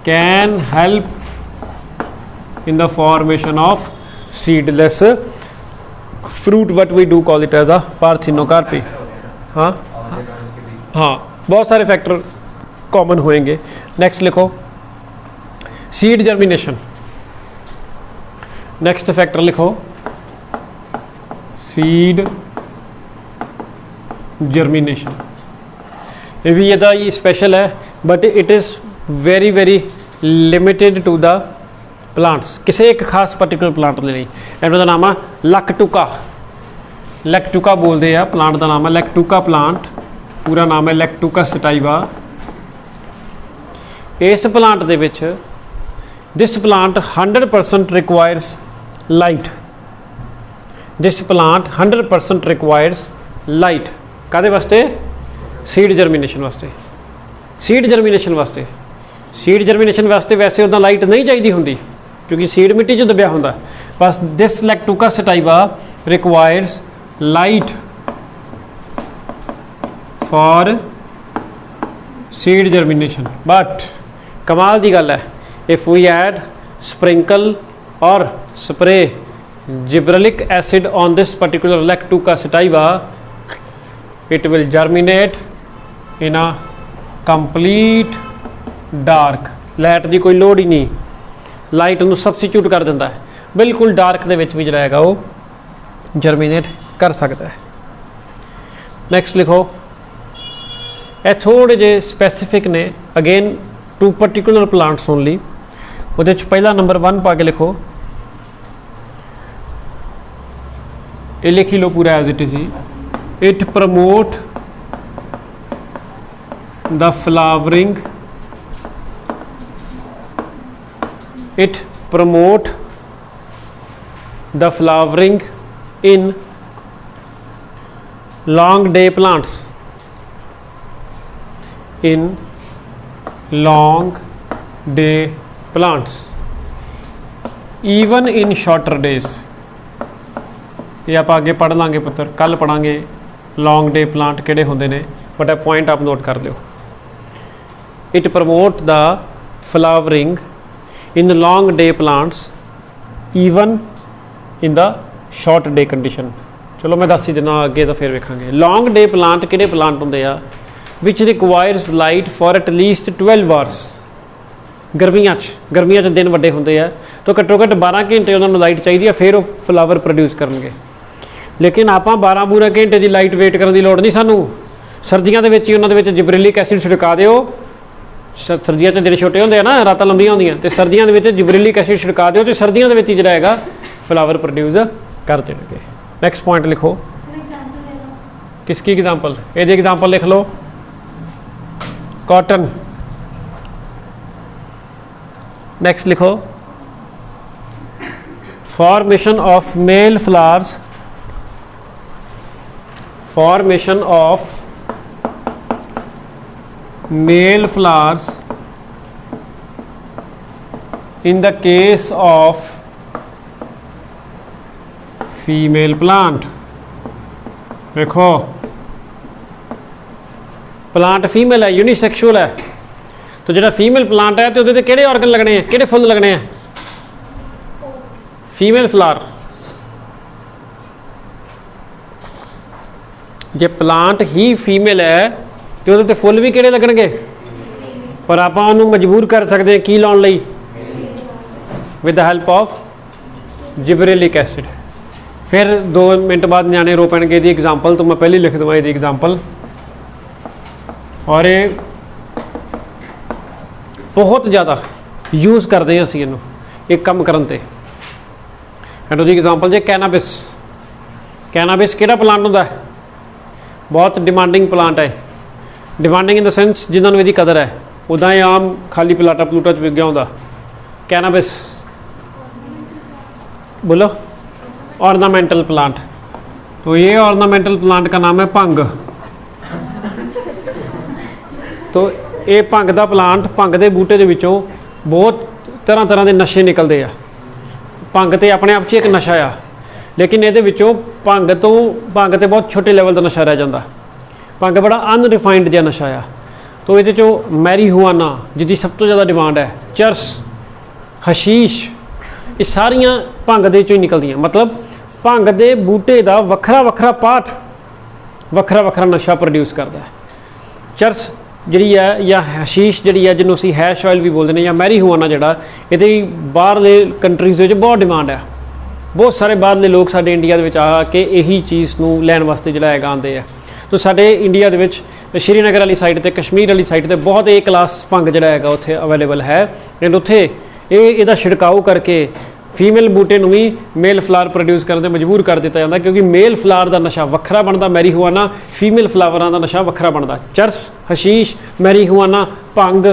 can help in the formation of seedless fruit, but we do call it as a parthenocarpy. हाँ हाँ, बहुत सारे फैक्टर कॉमन होएंगे। नेक्स्ट लिखो सीड जर्मिनेशन। नेक्स्ट फैक्टर लिखो सीड जर्मिनेशन। ये भी ਇਹਦਾ ही स्पेशल है, but it is very very limited to the plants, किसी एक खास पर्टिकुलर प्लांट ਦੇ ਲਈ। ਇਹਨਾਂ ਦਾ ਨਾਮ ਆ ਲੈਕਟੂਕਾ, ਲੈਕਟੂਕਾ बोलते हैं प्लांट का नाम है ਲੈਕਟੂਕਾ प्लांट, पूरा नाम है ਲੈਕਟੂਕਾ ਸਟਾਈਵਾ। इस प्लांट ਦੇ ਵਿੱਚ this plant 100% requires light, this plant 100% requires light. कादे वास्ते? सीड जर्मिनेशन वास्ते, सीड जर्मिनेशन वास्ते। सीड जर्मिनेशन वास्ते वैसे उदा लाइट नहीं चाहिए होंगी क्योंकि सीड मिट्टी च दबिया होंदा, बस this lactuca sativa requires light for seed germination. But कमाल की गल है, इफ वी ऐड स्प्रिंकल और spray gibberellic acid on this particular lactuca sativa, it will germinate in a complete dark। Light की कोई लोड़ ही नहीं, लाइट ਨੂੰ सबस्टिट्यूट कर दिंदा है, बिल्कुल डार्क ਦੇ ਵਿੱਚ ਵੀ ਜਿਹੜਾ ਹੈਗਾ ਉਹ जर्मिनेट कर सकता है। नैक्सट लिखो, ये थोड़े जे स्पैसीफिक ने, again to particular plants only. वो पहला नंबर 1 पा के लिखो, ये लिखी लो पूरा एज इट इज ही। It promote the flowering, it promote the flowering in long day plants, in long day plants, even in shorter days। ये आप आगे पढ़ लांगे पुत्र, कल पढ़ांगे लॉन्ग डे प्लांट किहड़े होंदे ने, बट पॉइंट आप नोट कर लियो। It promote the flowering in long day plants even in the short day condition. चलो मैं दस ही देना अगे तो फिर वेखांगे। लॉन्ग डे प्लांट किहड़े प्लांट होंदे आ, which requires light for at least 12 hours. गर्मियां च दिन वड्डे होंदे आ, तो घट्टो घट्ट 12 घंटे उन्होंने लाइट चाहिए, फिर वो फ्लावर प्रोड्यूस करनगे। लेकिन आप 12 घंटे की लाइट वेट करने की लोड़ नहीं सानू। सर्दियों के ही उन्होंने जिब्रेलिक एसिड छिड़का दिओ, सर्दियों दिन छोटे होंदे ना, रातां लंबियां होंदियां, तो सर्दियों के जिब्रेलिक एसिड छिड़का दिओ, तो सर्दियों के जिहड़ा हैगा फ्लावर प्रोड्यूस कर देंगे। नैक्सट पॉइंट लिखो, किसकी एग्जाम्पल? ये एग्जाम्पल लिख लो, कॉटन। नेक्स्ट लिखो, formation of male flowers, formation of male flowers in the case of female plant. देखो प्लांट फीमेल है, यूनिसेक्सुअल है, तो जो फीमेल प्लांट है तो उहदे ते किहड़े ऑर्गन लगने हैं, किहड़े फुल लगने हैं? Female flower. जे प्लांट ही फीमेल है तो उहदे ते फुल भी किहड़े लगणगे? पर आपां उहनूं मजबूर कर सकते हैं की लाउण लई? With the help of gibberellic acid. फिर 2 मिनट बाद न्याणे रो पैणगे इसकी एग्जाम्पल, तो मैं पहले लिख दूँगा इसकी एग्जाम्पल। और ये बहुत ज़्यादा यूज़ करते हैं असीं इहनूं एक काम करन ते। एंड उसकी एग्जाम्पल जे कैनाबिस। कैनाबिस किहड़ा प्लांट होंदा है? बहुत डिमांडिंग प्लांट है। डिमांडिंग इन द सेंस जिन्होंने इसकी कदर है, उदा ही आम खाली प्लाटा प्लूटा च विग्या होंदा। कैनाबिस बोलो, ऑर्नामेंटल प्लांट। तो ये ऑर्नामेंटल प्लांट का नाम है भंग। तो ये भंग का प्लांट, भंग के बूटे के विचों बहुत तरह तरह के नशे निकलते हैं। भंग तो अपने आप 'च एक नशा आ, लेकिन ये भंग तो बहुत छोटे लैवल का नशा रह जाता। भंग बड़ा अनरिफाइंड जहा नशा आ। तो ये मैरीहुआना जिसकी सब तो ज़्यादा डिमांड है, चरस, हशीश, ये सारियां भंग दे चों ही निकलदियां। मतलब भंग दे बूटे का वखरा वखरा पार्ट वखरा वखरा नशा प्रोड्यूस करता है। चरस जी है या हशीश जी है, जिन्होंने असीं हैश ऑयल भी बोलते हैं, या मैरीहुआना जिहड़ा, ये बाहरले कंट्रीज़ में बहुत डिमांड है। बहुत सारे बाहरले लोग साडे इंडिया दे विच आके यही चीज़ नूं लैण वास्ते जिहड़ा हैगा आंदे आ। तो साडे इंडिया दे विच श्रीनगर वाली साइड ते, कश्मीर वाली साइड ते बहुत ए क्लास भंग जिहड़ा हैगा उत्थे अवेलेबल है। एंड उत्थे इहदा छिड़काव करके फीमेल बूटे नूं भी मेल फ्लावर प्रोड्यूस करने ते मजबूर कर दिता जाता, क्योंकि मेल फ्लावर का नशा वखरा बनता, मैरीहुआना, फीमेल फ्लावरां का नशा वखरा बनता। चरस, हशीश, मैरीहुआना, भंग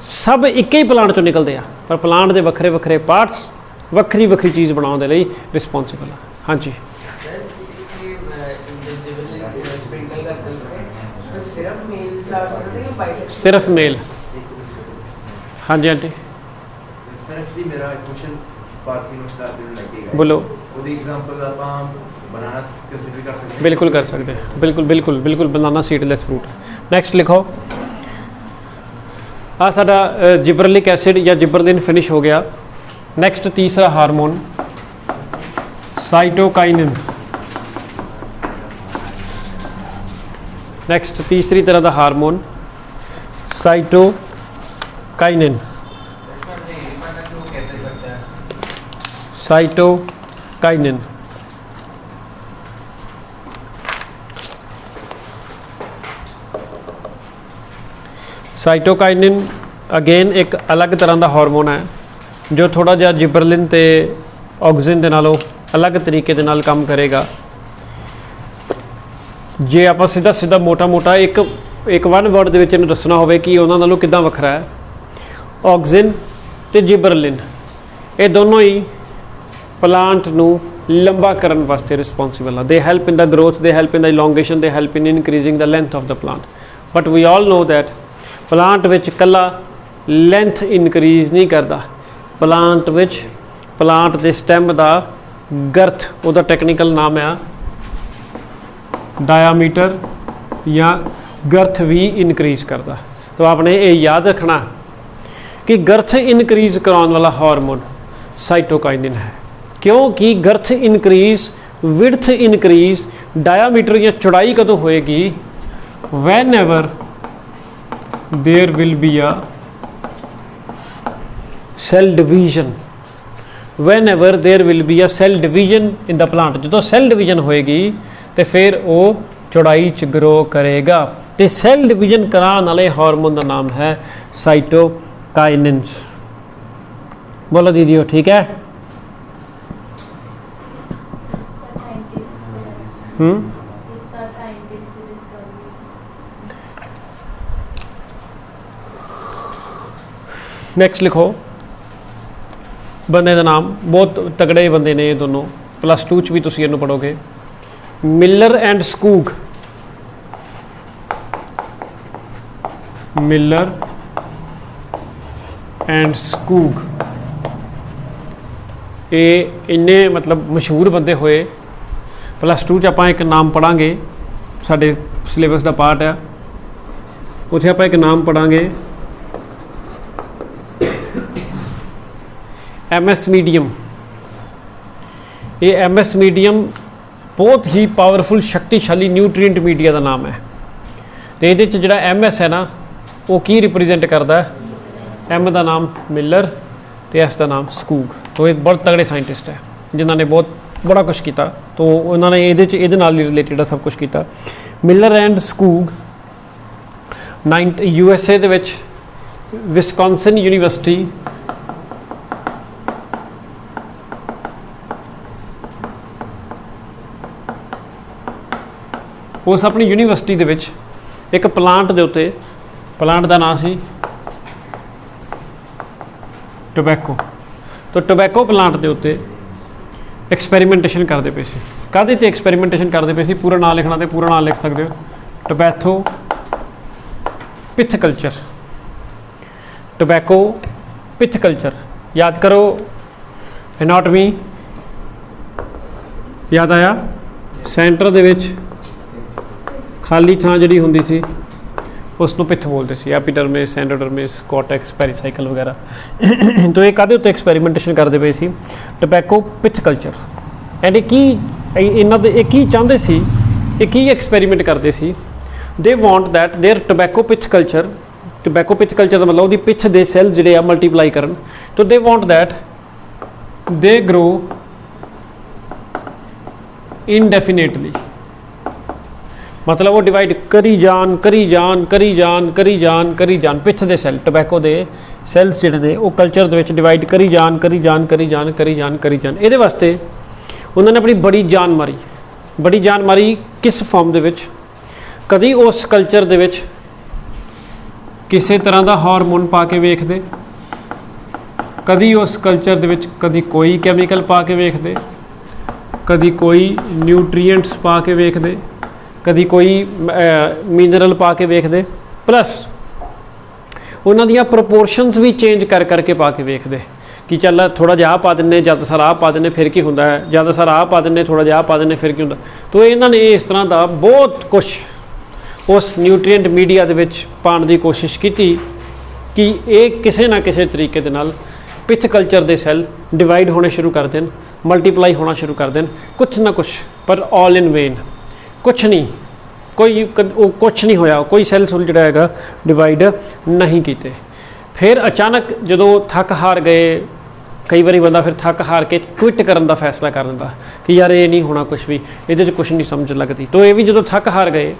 सब एक ही प्लांट चों निकलते हैं, पर प्लांट के वखरे वखरे पार्ट्स वक्री वक्री चीज़ बनाने के लिए रिस्पोंसिबल है। हाँ जी, सिर्फ मेल। हाँ जी आंटी बोलो। बिल्कुल कर सकते हैं, बिल्कुल बिल्कुल बिल्कुल, बनाना सीडलेस फ्रूट। नैक्सट लिखो। आ साडा जिबरलिक एसिड या जिबरलिन फिनिश हो गया। नैक्सट तीसरा हार्मोन साइटोकाइनिन्स। नैक्सट तीसरी तरह का hormone cytokinin. Cytokinin cytokinin again एक अलग तरह का हार्मोन है, जो थोड़ा जिहा जिबरलिन ते ऑक्सिन के नालों अलग तरीके दे नाल काम करेगा। जे आप सीधा सीधा मोटा मोटा एक वन वर्ड दे विच इहनूं दसना होवे कि उन्हां नालों किदां वखरा है, ऑक्सिन ते जिबरलिन ये दोनों ही प्लांट नूं लंबा करन वास्ते रिस्पोंसिबल है। They help in the growth, they help in the elongation, they help in increasing the length of the plant. But we all know that plant which कला लेंथ इनक्रीज नहीं करता, plant which plant के stem का girth, उसका technical नाम है diameter या गर्थ भी इनक्रीज करता। तो आपने ये याद रखना कि गर्थ इनक्रीज कराने वाला हार्मोन साइटोकाइनिन है, क्योंकि girth increase, width increase, diameter या चौड़ाई कदों होएगी, whenever there will be a cell division. Whenever there will be a cell division in the plant, जो सेल डिवीजन होएगी तो फिर वो चौड़ाई च ग्रो करेगा। तो सैल डिवीजन कराने वाले हार्मोन का नाम है साइटोकाइनिन्स। बोलो दीदी, हो ठीक है? नैक्सट लिखो। बंदे का नाम बहुत तगड़े बंदे ने ये दोनों, +2 च भी तुम इन्हू पढ़ोगे। Miller and Skoog. Miller and Skoog ये इन्ने मतलब मशहूर बंदे होए। +2 च आपां एक नाम पढ़ांगे, साडे सिलेबस का पार्ट है, उत्थे आपां एक नाम पढ़ांगे MS मीडियम। ये MS मीडियम बहुत ही पावरफुल शक्तिशाली न्यूट्रीएंट मीडिया का नाम है। तो ये जो MS है ना, वो की रिप्रजेंट करता है? M का नाम मिलर तो S का नाम स्कूग। तो ये बहुत तगड़े साइंटिस्ट है जिन्होंने बहुत बड़ा कुछ किया। तो उन्होंने ये रिलेटेड सब कुछ किया। Miller and Skoog USA they which Wisconsin university उस अपनी यूनीवर्सिटी दे विच एक प्लांट दे उत्ते, प्लांट का नाम सी टोबैको। तो टोबैको प्लांट के उत्ते एक्सपैरीमेंटेशन करते पे सी। काहदे ते एक्सपैरीमेंटेशन करते पे सी? पूरा नाम लिखना, तो पूरा नाम लिख सकते हो, टोबैको पिथकल्चर। टोबैको पिथकल्चर याद करो, एनाटमी याद आया? सेंटर दे विच खाली थां जिहड़ी हुंदी सी उसनूं पिथ बोलते सी, एपीडर्मिस, एंडोडर्मिस, कॉर्टेक्स, पेरीसाइकल वगैरह। तो ये काहदे उत्ते एक्सपैरीमेंटेशन करते पे सी? टोबैको पिथकल्चर। एंड इन्हां दे की चाहते सी, की एक्सपैरीमेंट करते सी? They want that there tobacco pith culture, tobacco pith culture का मतलब उसकी पिथ के सैल जोड़े मल्टीप्लाई करन। तो दे want that they grow indefinitely, मतलब वो डिवाइड करी जान करी जान करी जान करी जान करी जान, पिथ के सैल टोबैको के सैल्स जोड़े ने वो कल्चर के डिवाइड करी जान करी जान करी जान करी जान करी जान। ये वास्ते उन्होंने अपनी बड़ी जान मारी। बड़ी जान मारी किस फॉर्म के विच? कभी उस कल्चर के विच किसी तरह का हारमोन पा के वेखते, कभी उस कल्चर के विच कभी कोई कैमिकल पा के वेखते, कभी कोई न्यूट्रीएंट्स पा के वेखते, कभी कोई मिनरल पा के वेखते, प्लस उन्हों दी प्रपोर्शनस भी चेंज कर करके पा के वेखते कि चल थोड़ा जिहा पा दें, ज़्यादा सारा आ पा दें फिर की होंदा है, ज़्यादा सारा आ पा दें, थोड़ा जिहा पा दें फिर की होंदा। तो इन्होंने इस तरह का बहुत कुछ उस न्यूट्रीएंट मीडिया दे विच पाने की कोशिश की कि ये किसी ना किसी तरीके दे नाल पिथ कल्चर के सैल डिवाइड होने शुरू कर दें, मल्टीप्लाई होना शुरू कर दें, कुछ ना कुछ, पर ऑल इन वेन, कुछ नहीं, कुछ नहीं होया, कोई सैल सुल जोड़ा है डिवाइड नहीं किए। फिर अचानक जो थक हार गए, कई बार बंदा फिर थक हार के क्विट करने का फैसला कर दिंदा कि यार ये नहीं होना कुछ भी, ये कुछ नहीं समझ लगती। तो ये भी जो थक हार गए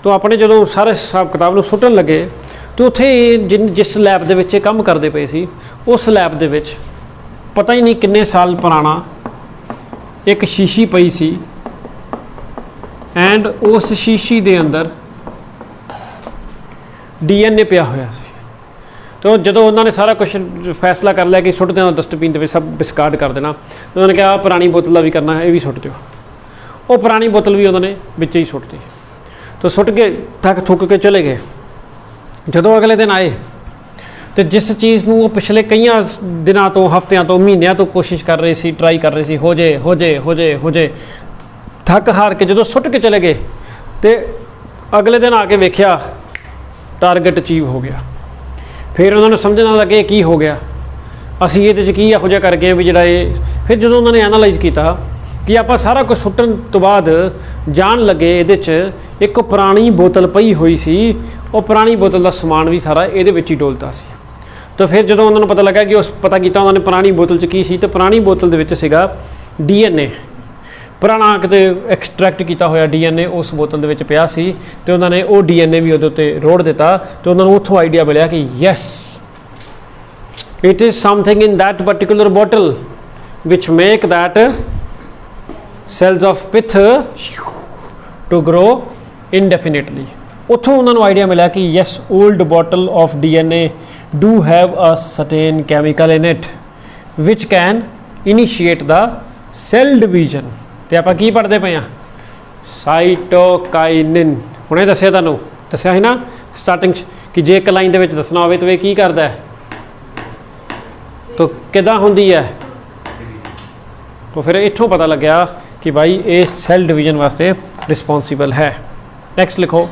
तो अपने जो सारे हिसाब किताब में सुटन लगे, तो उत्थे जिस लैब के काम करते पे सी, उस लैब के पता ही नहीं किन्ने साल पुराना एक शीशी पई सी, एंड उस शीशी के अंदर DNA पिया होया सी। तो जो उन्होंने सारा कुछ फैसला कर लिया कि सुट देना डस्टबिन के सब डिस्कार्ड कर देना, तो उन्होंने कहा पुरानी बोतल का भी करना है, ये भी सुट दो। वो पुरानी बोतल भी उन्होंने बिच ही सुट दी। तो सुट के थक थुक के चले गए। जो अगले दिन आए तो जिस चीज़ को पिछले कई दिनों तो, हफ्तियां तो, महीनों तो कोशिश कर रहे सी, ट्राई कर रहे सी, हो जाए हो जाए हो जाए हो जाए, थक हार के जो सुट के चले गए तो अगले दिन आके वेख्या टारगेट अचीव हो गया। फिर उन्होंने समझना लगे की हो गया, असी ये की यहो जिहा कर गए भी जोड़ा ये। फिर जो उन्होंने एनालाइज किया कि आप सारा कुछ सुटन तो बाद जान लगे ये एक पुरानी बोतल पई हुई सी, और पुरानी बोतल का समान भी सारा ये ही डोलता सी। तो फिर जो उन्होंने पता लगा कि उस पता किया उन्होंने पुरानी बोतल की सी, तो पुरानी बोतल के सीगा DNA, पुराना किते एक्सट्रैक्ट किया होया DNA उस बोतल के पिया सी। तो उन्होंने वो DNA भी वो रोड़ दिता। तो उन्होंने उतों आइडिया मिला कि yes it is something in that particular bottle which make that cells of pith to grow indefinitely. उतों उन्होंने आइडिया मिला कि yes old bottle of DNA do have a certain chemical in it which can initiate the cell division. तो आप की पढ़ते पे हैं? साइटोकाइनिन। हुणे दस्सिया तुहानूं, दस्सिया है ना स्टार्टिंग कि जे एक लाइन दे दसना हो तो ये की करता है, तो किदां हुंदी है। तो फिर इत्थों पता लग्या कि भाई ये सैल डिवीजन वास्ते रिस्पोंसिबल है। नैक्सट लिखो।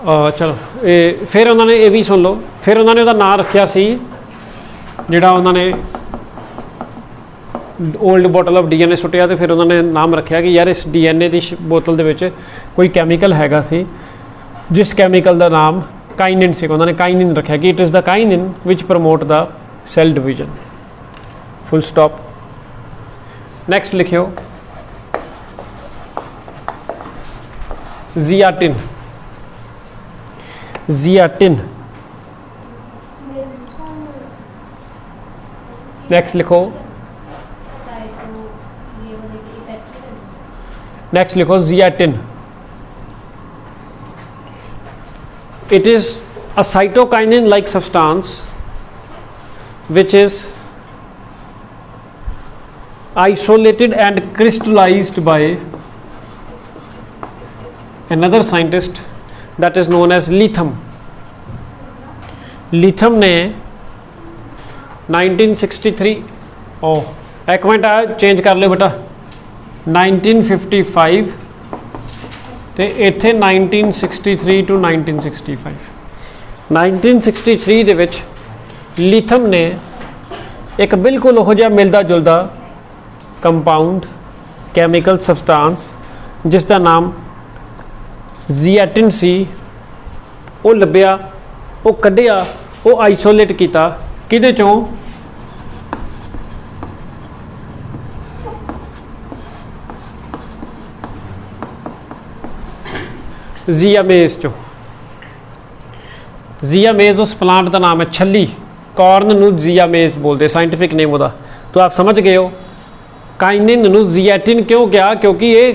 चलो फिर उन्होंने ये भी सुन लो। फिर उन्होंने उसका नाम रखा सी जिहड़ा उन्होंने ओल्ड बॉटल ऑफ DNA सुटिया, तो फिर उन्होंने नाम रखा कि यार इस DNA की बोतल के कोई कैमिकल हैगा सी, जिस कैमिकल का नाम काइनिन से, उन्होंने काइनिन रखा कि it is the kinin which promote the cell division. Full stop. Next लिखियो जियाटिन। जियाटिन। नेक्स्ट लिखो। नेक्स्ट लिखो zeatin. It is a cytokinin like substance which is isolated and crystallized by another scientist that is known as Latham. Latham ने 1963 एक minute आ change कर लो बेटा 1955 ਤੇ ਇੱਥੇ 1963 to 1965 1963 ਦੇ ਵਿੱਚ ਲਿਥਮ ਨੇ ਇੱਕ ਬਿਲਕੁਲ ਉਹ ਜਿਹਾ ਮਿਲਦਾ ਜੁਲਦਾ ਕੰਪਾਊਂਡ ਕੈਮੀਕਲ ਸਬਸਟੈਂਸ ਜਿਸ ਦਾ ਨਾਮ ਜ਼ੀਐਟਿਨ ਸੀ ਉਹ ਲੱਭਿਆ ਉਹ ਕੱਢਿਆ ਉਹ ਆਈਸੋਲੇਟ ਕੀਤਾ ਕਿਹਦੇ ਚੋਂ जियामेज चो जियामेज उस प्लांट का नाम है छली कॉर्न नू जियामेज बोलते साइंटिफिक नेम होता तो आप समझ गए हो काइनिन नू जियाटिन क्यों क्या क्योंकि ये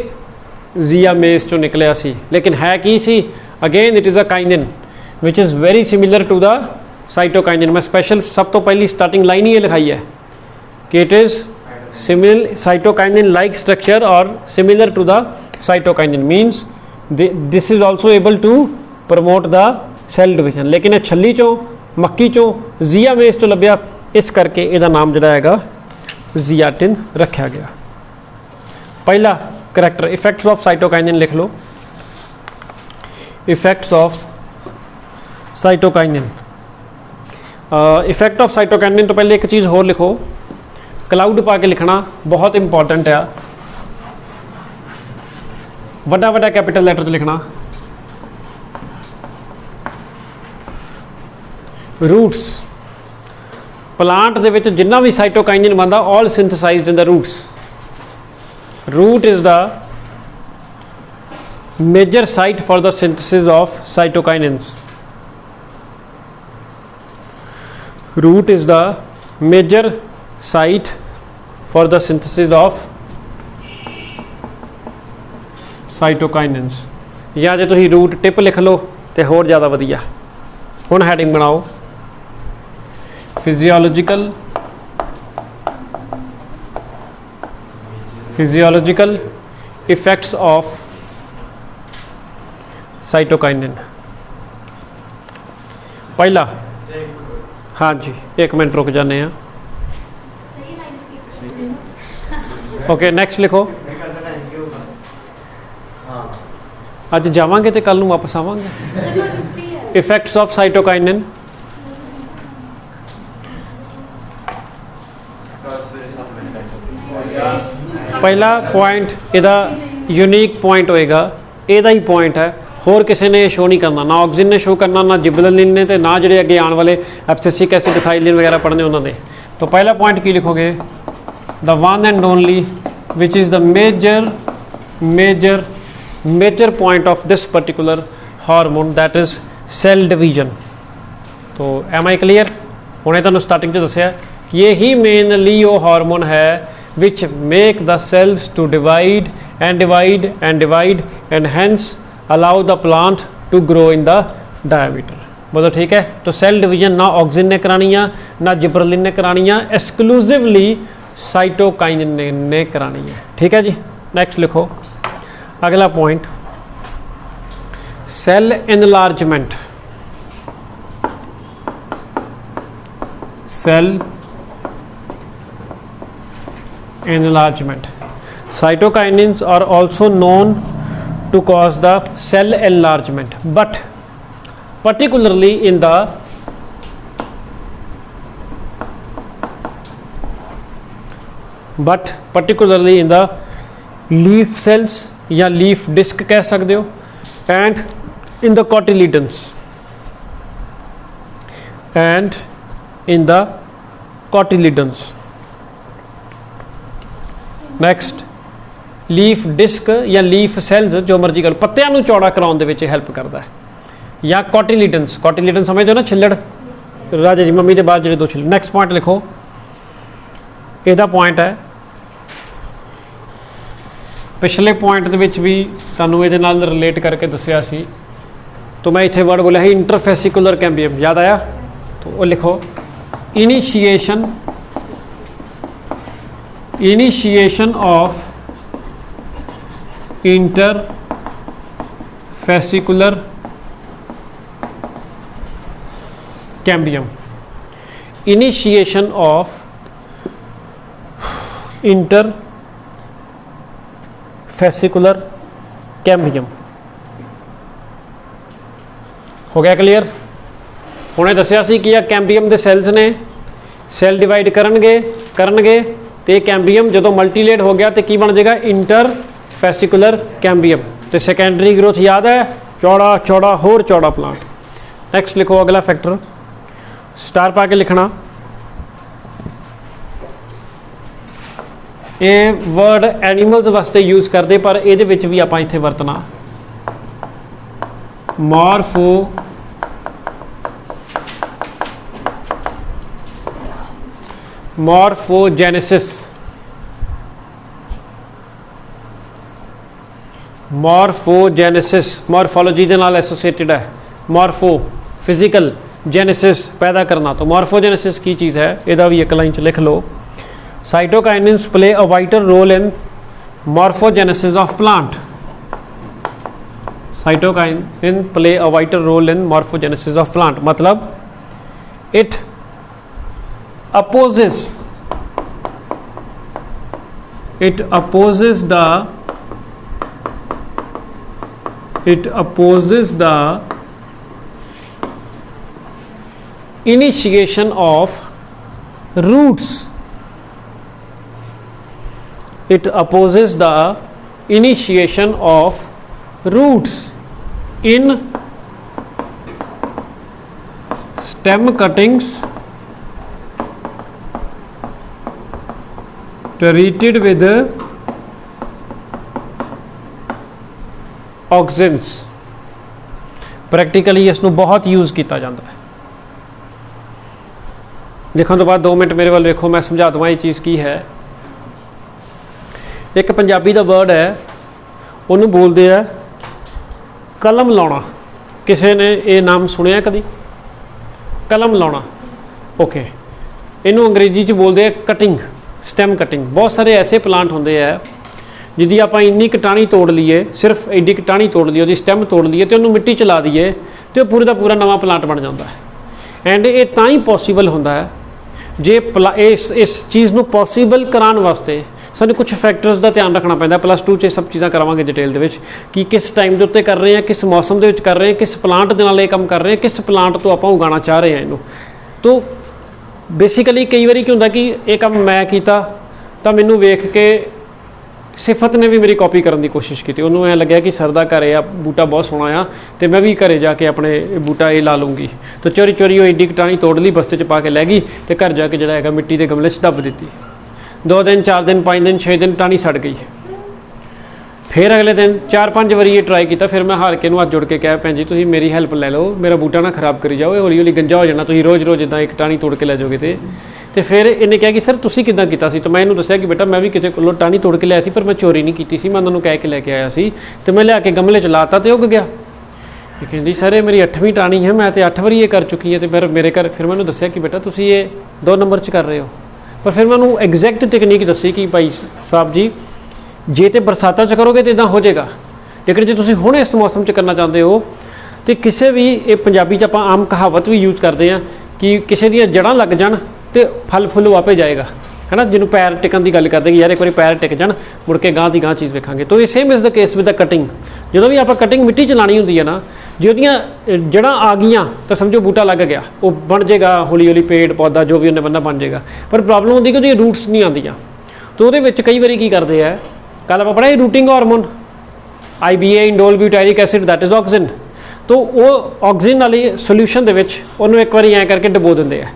जियामेज चो निकलिया सी लेकिन है की सी again it is a kinin which is very similar to the cytokinin मैं स्पेशल सब तो पहली स्टार्टिंग लाइन ही ये लिखाई है कि it is similar cytokinin like structure और similar to the cytokinin means this is also able to promote the cell division लेकिन छली चों मक्की चों जियामेज तो लभ्या इस करके इहदा नाम जिहड़ा हैगा जियाटिन रखा गया पहला करैक्टर इफेक्ट्स ऑफ साइटोकाइनिन लिख लो effects of cytokinin effect of cytokinin तो पहले एक चीज़ होर लिखो क्लाउड पा के लिखना बहुत इंपॉर्टेंट है वड्डा वड्डा कैपिटल लैटर लिखना रूट्स प्लांट दे विच जिन्ना भी साइटोकाइनिन बनता all synthesized in the roots root is the major site for the synthesis of cytokinins root is the major site for the synthesis of cytokinins या जो तुम root tip लिख लो तो होर ज़्यादा वधिया हुण हैडिंग बनाओ फिजियोलॉजिकल इफेक्ट्स ऑफ साइटोकाइनिन पहला हाँ जी एक मिनट रुक जाने हैं ओके नेक्स्ट लिखो अज जावांगे तो कल वापस आवांगे इफेक्ट्स ऑफ साइटोकाइनिन पहला पॉइंट इहदा यूनीक पॉइंट होएगा इहदा ही पॉइंट है होर किसी ने शो नहीं करना ना ऑक्सीजन ने शो करना ना जिबरेलिन ने तो ना जिहड़े अगे आने वाले एब्सिसिक एसिड इथाइलिन वगैरह पढ़ने उन्होंने तो पहला पॉइंट की लिखोगे the one and only which is the major point of this particular hormone that is cell division तो एम आई क्लीयर उन्हें तुहानूं स्टार्टिंग दस्सिया कि ये ही मेनली वो हार्मोन है which make the cells to divide and hence allow the plant to grow in the diameter मतलब ठीक है तो सैल डिवीजन ना ऑक्सीजन ने करानी है ना जिब्रेलिन ने करानी है एक्सक्लूसिवली साइटोकाइनिन ने करानी है ठीक है जी नेक्स्ट लिखो अगला point cell enlargement cell enlargement cytokinins are also known to cause the cell enlargement but particularly in the leaf cells या लीफ डिस्क कह सकते हो and in the cotyledons next leaf disc या लीफ सैल्स जो मर्जी कर पत्तियां चौड़ा कराने में हैल्प करता है या कॉटिलिडन्स समझते हो ना छिल्लड़ राजा जी मम्मी के बाद जो दो छिल्लड़ नैक्सट पॉइंट लिखो यदा पॉइंट है पिछले पॉइंट भी तुहानूं इहदे नाल रिलेट करके दस्सिया सी तो मैं इत्थे वर्ड बोलिया इंटरफेसिकुलर कैंबियम याद आया तो वो लिखो initiation of interfascicular cambium, initiation of interfascicular cambium। हो गया क्लीयर? ਹੁਣੇ ਦੱਸਿਆ ਸੀ ਕਿ ਆ ਕੈਂਬੀਅਮ ਦੇ ਸੈਲਸ ਨੇ, ਸੈਲ ਡਿਵਾਈਡ ਕਰਨਗੇ ਤੇ ਕੈਂਬੀਅਮ ਜਦੋਂ ਮਲਟੀਲੇਟ ਹੋ ਗਿਆ ਤੇ ਕੀ ਬਣ ਜਾਏਗਾ? ਇੰਟਰਫੈਸਿਕੂਲਰ ਕੈਂਬੀਅਮ। ਤੇ ਸੈਕੰਡਰੀ ਗਰੋਥ याद है, चौड़ा होर चौड़ा प्लांट। नैक्सट लिखो अगला फैक्टर, स्टार पा के लिखना। ये वर्ड एनिमल्स वास्ते यूज करते पर ये भी आप इत्थे वरतना मॉर्फोजेनेसिस। मॉर्फोलॉजी के नाल एसोसिएटेड है। मॉर्फो फिजिकल, जेनेसिस पैदा करना। तो मॉर्फोजेनेसिस की चीज़ है, यदा भी एक लाइन च लिख लो। Cytokinins play a vital role in morphogenesis of plant. Cytokinin play a vital role in morphogenesis of plant, मतलब it opposes the initiation of roots. It opposes the initiation of roots in stem cuttings treated with auxins. Practically इसनू बहुत use किया जाता है। लिखने तो बाद 2 minute मेरे वाल वेखो, मैं समझा दूँ ये चीज़ की है। एक पंजाबी का वर्ड है, उन्होंने बोलते हैं कलम लाना। किसी ने ये नाम सुनिया कभी? कलम लाना, ओके। इनू अंग्रेजी च बोलते हैं कटिंग, स्टैम कटिंग। बहुत सारे ऐसे प्लांट होंगे है जिदी आप इन्नी कटाणी तोड़ लीए, सिर्फ एडी कटाणी तोड़ लीए, वो स्टैम तोड़ लीए तो उन्होंने मिट्टी चला दीए तो पूरे का पूरा नवा प्लांट बन जाता है। एंड ये तां ही पॉसीबल होंदा है जे इस चीज़ को पॉसीबल कराने वास्ते सानू कुछ फैक्टर्स का ध्यान रखना पैंदा। +2 च सब चीज़ां करावांगे डिटेल दे विच कि किस टाइम के उत्ते कर रहे हैं, किस मौसम के कर रहे हैं, किस प्लांट के नाल ये काम कर रहे हैं, किस प्लांट तो आप उगाना चाह रहे हैं इनू। तो बेसिकली कई बार की होंदा कि ये काम मैं कीता तो मैनू वेख के सिफत ने भी मेरी कॉपी करने की कोशिश की। उन्होंने ऐ लग्या कि सर का घर आ बूटा बहुत सोहना आ तो मैं भी घरे जाके अपने बूटा ये ला लूँगी। तो चोरी चोरी वो एडी कटाणी तोड़ ली, बस्ते च पा के लै गई तो घर जाके जो है मिट्टी के गमले दब दी। 2 दिन 4 दिन 5 दिन 6 दिन टाणी सड़ गई। फिर अगले दिन 4-5 बारी ये ट्राई किया। फिर मैं हार के हाथ जोड़ के कहा, भैन जी तुसीं मेरी हैल्प लै लो, मेरा बूटा ना खराब करी जाओ, हौली हौली गंजा हो जाना, तुसीं रोज़ रोज़ इदा एक टाणी तोड़ के लै जाओगे। तो फिर इन्हें कहा कि सर तुसीं किदां कीता सी? तो मैं इन्हूं दस्सिया कि बेटा मैं भी किसी कोलों टाणी तोड़ के लिया सी, पर मैं चोरी नहीं की सी, मैं उन्होंने कह के लैके आया सी तो मैं लिया के गमले च लाता तो उग गया। कहती सर ये मेरी 8वीं टाणी है, मैं तो 8 बारी ये कर चुकी है। तो मेरे घर फिर मैं दस्सिया कि बेटा तुसीं ये 2 नंबर च कर रहे हो। पर फिर मैं उन्होंने एग्जैक्ट तकनीक दसी कि भाई साहब जी जे तो बरसातों च करोगे तो इदा हो जाएगा, लेकिन जो तुसीं हुण इस मौसम च करना चाहते हो तो किसी भी ये पंजाबी च आपां आम कहावत भी यूज़ करते हैं कि किसी दी जड़ां लग जाण तो फल फुल वापे जाएगा, है ना। जिन्होंने पैर टिकन की गल करते कि यार एक बार पैर टिक जान मुड़ के गांह की गांह चीज़ वेखांगे। तो ये same is the case with the cutting. जो भी आप कटिंग मिट्टी च लानी होंदी है ना, जो जड़ां आ गई तो समझो बूटा लग गया, वो बन जाएगा हौली हौली पेड़ पौधा जो भी उन्हें बनना बन जाएगा। पर प्रॉब्लम होती कि रूट्स नहीं आदियाँ। तो वो कई बार की करते हैं, कल आप पढ़ा routing hormone IBA indole butyric acid that is oxygen. तो वो ऑक्सीजन वाली सोल्यूशन के एक बार ऐ करके डबो देंगे हैं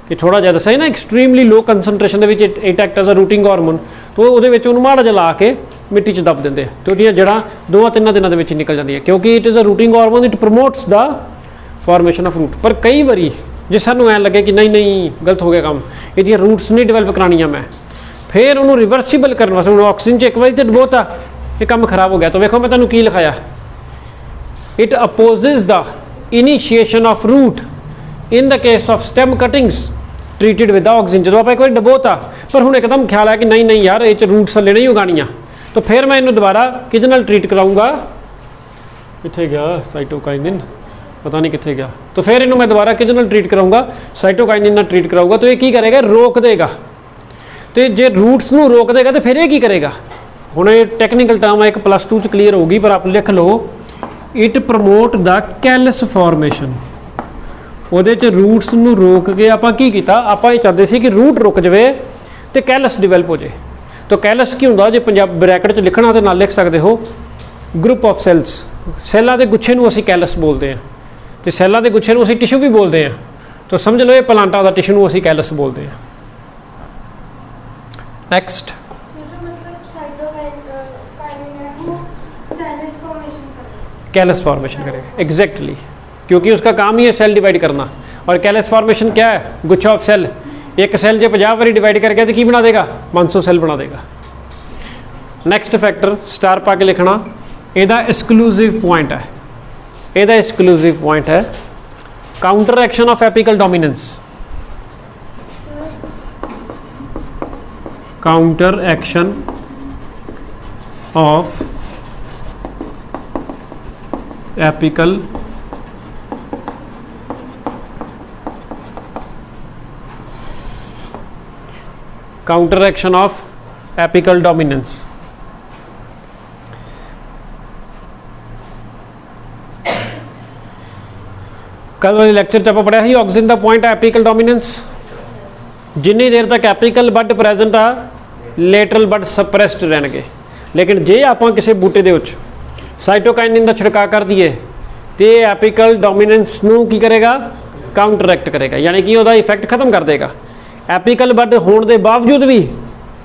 कि थोड़ा जिहा दसा ना extremely low concentration it act as a rooting hormone. तो वो माड़ा जिहा ला के मिट्टी च दब देंगे तो जड़ा 2-3 दिनों के निकल जाती क्योंकि it is a rooting hormone, it promotes the formation of root. पर कई बारी जे सानू ऐ लगे कि नहीं गलत हो गया काम, ये रूट्स नहीं डिवेलप करानियाँ मैं, फिर उन्होंने रिवर्सीबल करने वास्ते उन्होंने ऑक्सीजन च एक बार तो डबोता, ये काम खराब हो गया। तो वेखो मैं तुहानू की लिखाया, it opposes the initiation of root in the case of stem cuttings treated with oxygen. ਜਦੋਂ ਆਪਾਂ ਇੱਕ ਵਾਰ ਡਬੋਤਾ ਪਰ ਹੁਣ ਇੱਕਦਮ ਖਿਆਲ ਆਇਆ ਕਿ ਨਹੀਂ ਨਹੀਂ ਯਾਰ ਇਹ 'ਚ ਰੂਟਸ ਥੱਲੇ ਨਹੀਂ ਉਗਾਣੀਆਂ, ਤਾਂ ਫਿਰ ਮੈਂ ਇਹਨੂੰ ਦੁਬਾਰਾ ਕਿਹਦੇ ਨਾਲ ਟ੍ਰੀਟ ਕਰਾਊਂਗਾ, ਕਿੱਥੇ ਗਿਆ ਸਾਈਟੋਕਾਈਨਿਨ, पता नहीं कितने गया, तो फिर इन्हों मैं दोबारा किस नाल ट्रीट कराऊंगा, साइटोकाइनिन नाल ट्रीट कराऊंगा। तो ये की करेगा, रोक देगा। तो जे रूट्स नू रोक देगा तो फिर ये की करेगा, हुण ये टैक्नीकल टर्म है, एक +2 च क्लीयर होगी, पर आप लिख लो it promote the callus formation. ਉਹਦੇ ਚ रूट्स नू रोक के आपां की कीता, आपां ये चाहते सी कि रूट रुक जाए तो कैलस डिवेलप हो जाए। तो कैलस की हुंदा, जे पंजाब ब्रैकेट च लिखना तो नाल लिख सकते हो ग्रुप ऑफ सैल्स। सैलों के गुच्छे नू असीं कैलस बोलते हैं, तो सैलों के गुच्छे नू असीं टिशू भी बोलते हैं। तो समझ लो ये प्लांटां दा टिशू नू असीं कैलस बोलते हैं। नैक्सट कैलस फॉर्मेशन करेगा, एग्जैक्टली, क्योंकि उसका काम ही है सेल डिवाइड करना। और कैलस फॉर्मेशन क्या है, गुच्छा ऑफ सेल। एक सेल जो 50 बारी डिवाइड करके तो की बना देगा, 500 सेल बना देगा। नैक्सट फैक्टर स्टार पा के लिखना, ਇਹਦਾ एक्सक्लूसिव पॉइंट है, ਇਹਦਾ एक्सक्लूसिव पॉइंट है counter action of apical dominance. Counter action of apical counter action of apical dominance. कल वाले लेक्चर च पढ़िया ही ऑक्सीजन का पॉइंट है एपिकल डोमिनेंस। जिन्नी देर तक एपिकल बड प्रेजेंट आ, लेटरल बड सप्रेस्ड रहणगे। लेकिन जे आप किसी बूटे दे विच साइटोकाइनिन का छिड़का कर दिए तो एपिकल डोमिनेंस नू की करेगा, काउंटरएक्ट करेगा, यानी कि वह इफेक्ट खत्म कर देगा। एपिकल बड होने के बावजूद भी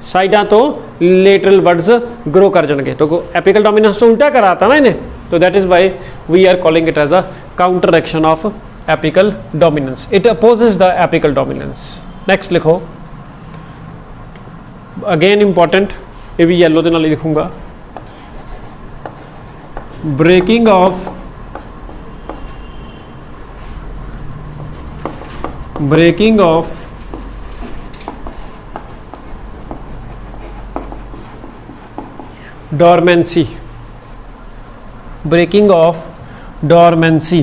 साइडों तो लेटरल बड्स ग्रो कर जाएंगे। तो एपिकल डोमिनेंस तो उल्टा कराता ना इन्हें, तो that is why we are calling it as a counter action of apical dominance. It opposes the apical dominance. Next लिखो, अगेन इंपॉर्टेंट, ये भी येलो के नाल लिखूंगा, breaking of dormancy. Breaking of dormancy.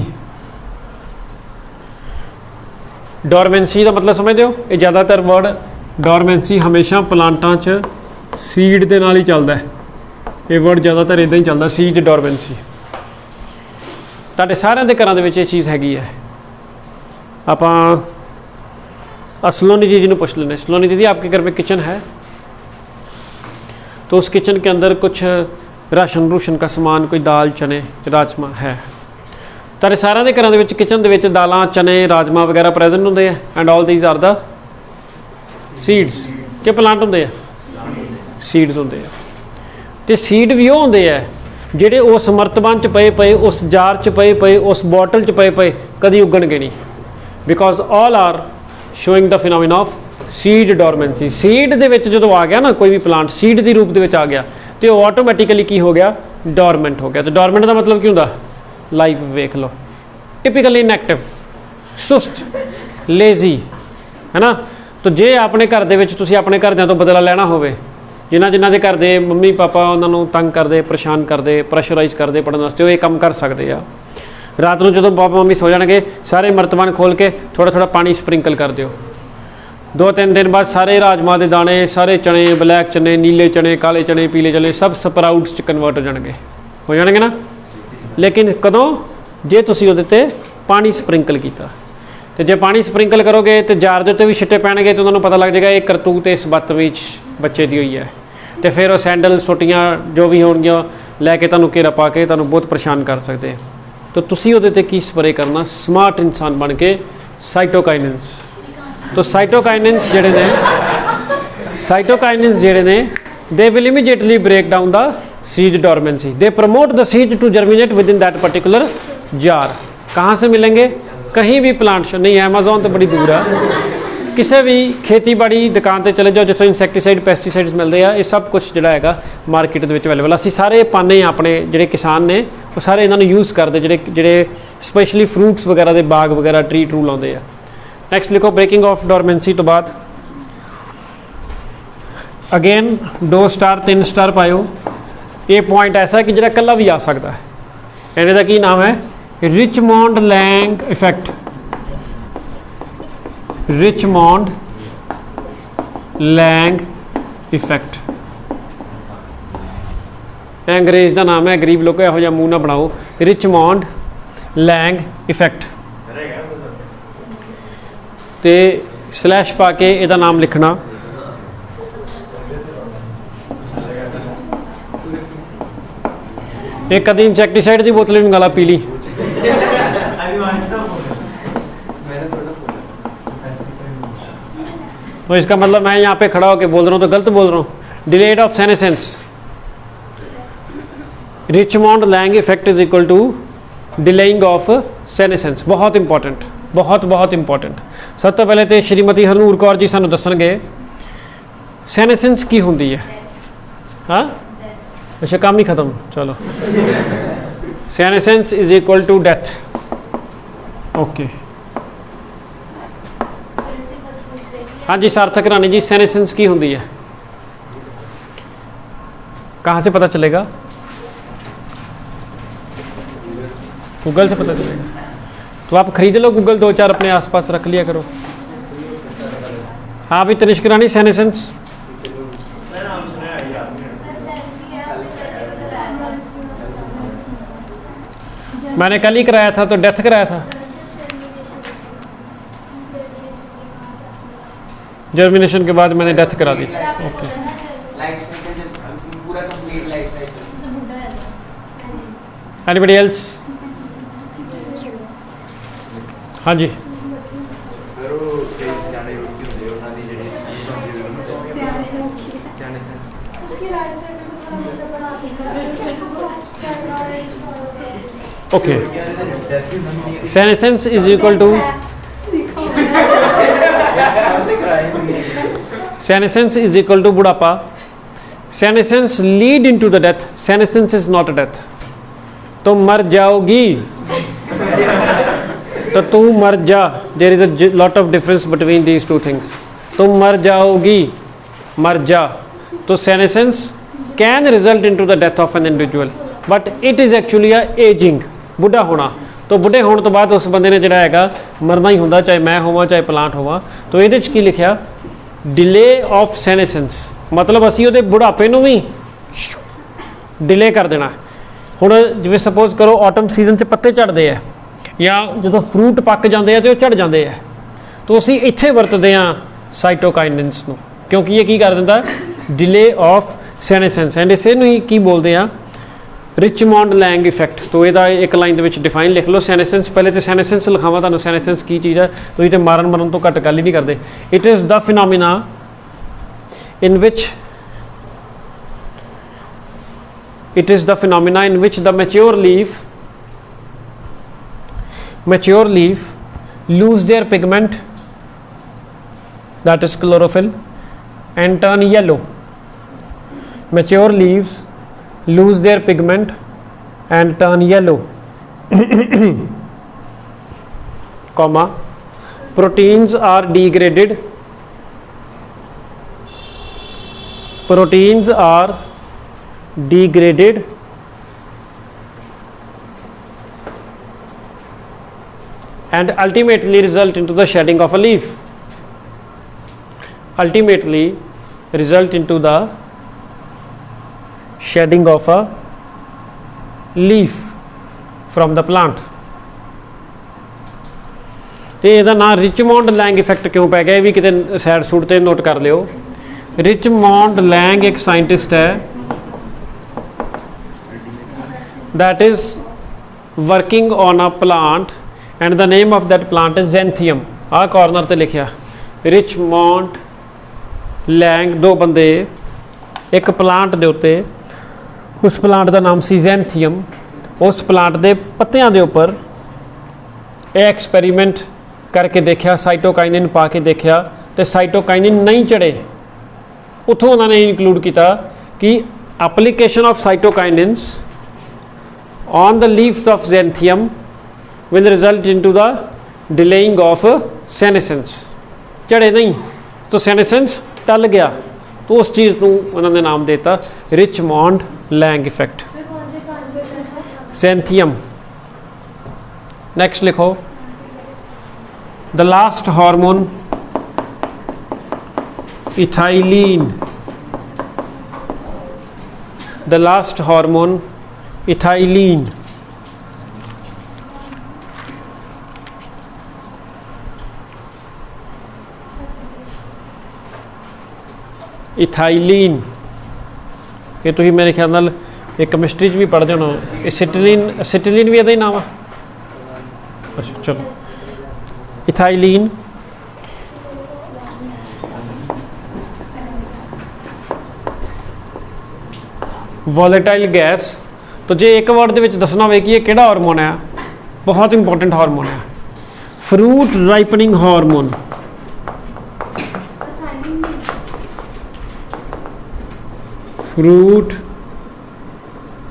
Dormancy का मतलब समझते हो, ये ज़्यादातर वर्ड डोरमेंसी हमेशा प्लांटां च सीड के नाल ही चलता है। ये वर्ड ज़्यादातर इदां ही चलता, सीड डोरमेंसी। तुहाडे सारिਆਂ ਦੇ घरां ਦੇ ਵਿੱਚ ਇਹ चीज़ हैगी है। आपां सलोनी जी पूछ लेने, सलोनी दीदी आपके घर में किचन है, तो उस किचन के अंदर कुछ राशन रूशन का समान, कोई दाल चने राजमा है। तारे सारे के घरों के किचन के दालां चने राजमा वगैरह प्रेजेंट होंगे हैं, and all these are the seeds के प्लांट होंगे हैं, सीड्स होंगे हैं। तो सीड भी वो होंगे है जिहड़े उस मर्तबान च पए पए, उस जार च पए पए, उस बॉटल च पए पए कदी उगणगे नहीं, because all are showing the phenomena of seed dormancy. Seed दे विच जदों आ गया ना कोई भी प्लांट सीड के रूप के आ गया, तो ऑटोमैटिकली की हो गया, डोरमेंट हो गया। तो डोरमेंट का मतलब की होंदा, लाइफ वेख लो, टिपिकली इनएक्टिव, सुस्त, लेजी, है ना। तो जे अपने घर दे विच तुसीं अपने घरदियां तो बदला लेना होवे, जिन्हां दे घर दे मम्मी पापा उन्होंने तंग करते, परेशान करते, प्रैशराइज करते पढ़ने वास्ते, वो काम कर सकते हैं। रात को जो पापा मम्मी सो जाएंगे, सारे मर्तबान खोल के थोड़ा थोड़ा पानी स्प्रिंकल कर दिओ। 2-3 दिन बाद सारे राजमा के दाने, सारे चने, ब्लैक चने, नीले चने, काले चने, पीले चने सब स्प्राउट्स च कन्वर्ट हो जाएंगे ना। लेकिन कदों जे तुसीं उहदे ते पानी स्प्रिंकल किया, तो जे पानी स्प्रिंकल करोगे तो जार दे उत्ते भी छिट्टे पैणगे, तो उन्होंने पता लग जाएगा ये करतूत इस बदतमीज बच्चे की हुई है। तो फिर वो सैंडल सोटियाँ जो भी होणगियां लैके तुहानूं घेरा पा के तुहानूं बहुत परेशान कर सकते हैं। तो तुसीं उहदे ते की स्प्रे करना, स्मार्ट इंसान बन के साइटोकाइनिन्स। तो साइटोकाइनिन्स जिहड़े ने they will immediately break down the seed dormancy, they promote the seed to germinate within that particular jar. कहाँ से मिलेंगे, कहीं भी प्लांट नहीं, अमेजोन तो बड़ी दूर है, किसी भी खेतीबाड़ी दुकान पर चले जाओ जितों इंसैक्टीसाइड पेस्टीसाइड्स मिलते हैं, ये सब कुछ जोड़ा है मार्केट के अवेलेबल। असीं सारे पाने अपने जिहड़े किसान ने वो सारे इन्होंने यूज़ करते, जिहड़े स्पेशली फ्रूट्स वगैरह के बाग वगैरह ट्री ट्रू लाते हैं। नैक्सट लिखो ब्रेकिंग ऑफ डोरमेंसी तो बाद अगेन 2 स्टार 3 स्टार पायो। ये पॉइंट ऐसा है कि जो कला भी आ सकता है। इन्हें की नाम है रिचमोंड लैंग इफेक्ट। रिचमोंड लैंग इफेक्ट अंग्रेज का नाम है, गरीब लोग यहो जिहा मुँह ना बनाओ। रिचमोंड लैंग इफेक्ट ते स्लैश पा के इहदा नाम लिखना। एक कदी इंसैक्टिसाइड की बोतल भी मंगा ला पीली। तो इसका मतलब मैं यहाँ पे खड़ा होकर बोल रहा हूँ तो गलत बोल रहा हूँ। Delayed of senescence, Richmond Lang effect is equal to delaying of senescence. बहुत इंपॉर्टेंट, बहुत इंपॉर्टेंट। सब तो पहले तो श्रीमती हरनूर कौर जी सानू दसणगे सेनेसेंस की होंदी है। हाँ अच्छा काम ही खत्म, चलो। Senescence is equal to death. Okay हाँ जी सार्थक रानी जी, सेनेसेंस की होंदी है, कहाँ से पता चलेगा? गूगल से पता चलेगा। तो आप खरीद लो गूगल, 2-4 अपने आसपास रख लिया करो। हाँ भी तनिष्क रानी सेनेसेंस मैंने कल ही कराया था, तो डेथ कराया था। जर्मिनेशन के बाद मैंने डेथ करा दी। Okay anybody else? हाँ जी okay senescence is equal to senescence is equal to बुढ़ापा। Senescence lead into the death, senescence is not a death. तो मर जाओगी तो तू मर जा, there is a lot of difference between these two things. तुम मर जाओगी, मर जा। तो senescence can result into the death of an individual, but it is actually a ageing, बुढ़ा होना। तो बुढ़े होने तो बाद उस बंदे ने जिहड़ा हैगा मरना ही होंदा, चाहे मैं होवां चाहे प्लांट होवां। तो ये की लिखा डिले ऑफ सेनेसेंस, मतलब असी उहदे बुढ़ापे नूं भी डिले कर देना। हुण जिवें सपोज करो ऑटम सीजन च पत्ते झड़ते हैं या जो फ्रूट पक जाते हैं तो झड़ जाते हैं, तो असी इत्थे वरतते हैं साइटोकाइनिन्स नूं, क्योंकि ये की कर दिंदा डिले ऑफ सेनेसेंस। एंड इसे नूं ही की बोलते हैं रिचमोंड लैंग इफेक्ट। तो यदा एक लाइन के डिफाइन लिख लो सेनेसेंस। पहले तो सेनेसेंस लिखावा तुहानूं, सेनेसेंस की चीज़ है तुसीं तो मरन तो घट गल ही नहीं करते। It is the phenomena in which the mature leaf lose their pigment, that is chlorophyll, and turn yellow. Mature leaves lose their pigment and turn yellow comma proteins are degraded and ultimately result into the shedding of a leaf. Ultimately result into the shedding of a leaf from the plant. तो ਇਹਦਾ ਨਾਂ ਰਿਚਮੋਂਡ ਲੈਂਗ effect ਕਿਉਂ ਪੈ ਗਿਆ, ਇਹ ਵੀ ਕਿਤੇ side suit ਤੇ note ਕਰ ਲਿਓ। ਰਿਚਮੋਂਡ ਲੈਂਗ ਇੱਕ ਸਾਇੰਟਿਸਟ ਹੈ that is working on a plant and the name of that plant is xanthium. आ कॉर्नर ते लिखिया रिचमोंड लैंग, दो बंदे एक प्लांट दे उत्ते, उस प्लांट का नाम सी xanthium। उस प्लांट के पत्तियां दे उपर ये एक्सपेरीमेंट करके देखा, साइटोकाइनिन पा के देखा तो साइटोकाइनिन नहीं चढ़े। उतों उन्होंने इंक्लूड किया कि application of cytokinins on the leaves of xanthium will result into the delaying of ਸੈਨੇਸੈਂਸ, ਝੜੇ नहीं तो ਸੈਨੇਸੈਂਸ टल गया, तो उस चीज़ को उन्होंने नाम देता रिचमॉन्ड लैंग इफेक्ट। सैंथियम। नेक्स्ट लिखो the last hormone ethylene. The last hormone ethylene. Ethylene ये तुम मेरे ख्याल नाल एक केमिस्ट्री भी पढ़ते होना। एसिटिलीन, एसिटिलीन भी यदा ही नाम है। अच्छा चलो इथाइलिन वॉलेटाइल गैस। तो जे एक वर्ड दे विच दसना होवे कि ये किहड़ा हार्मोन है, बहुत इंपॉर्टेंट हार्मोन है, fruit ripening hormone. Fruit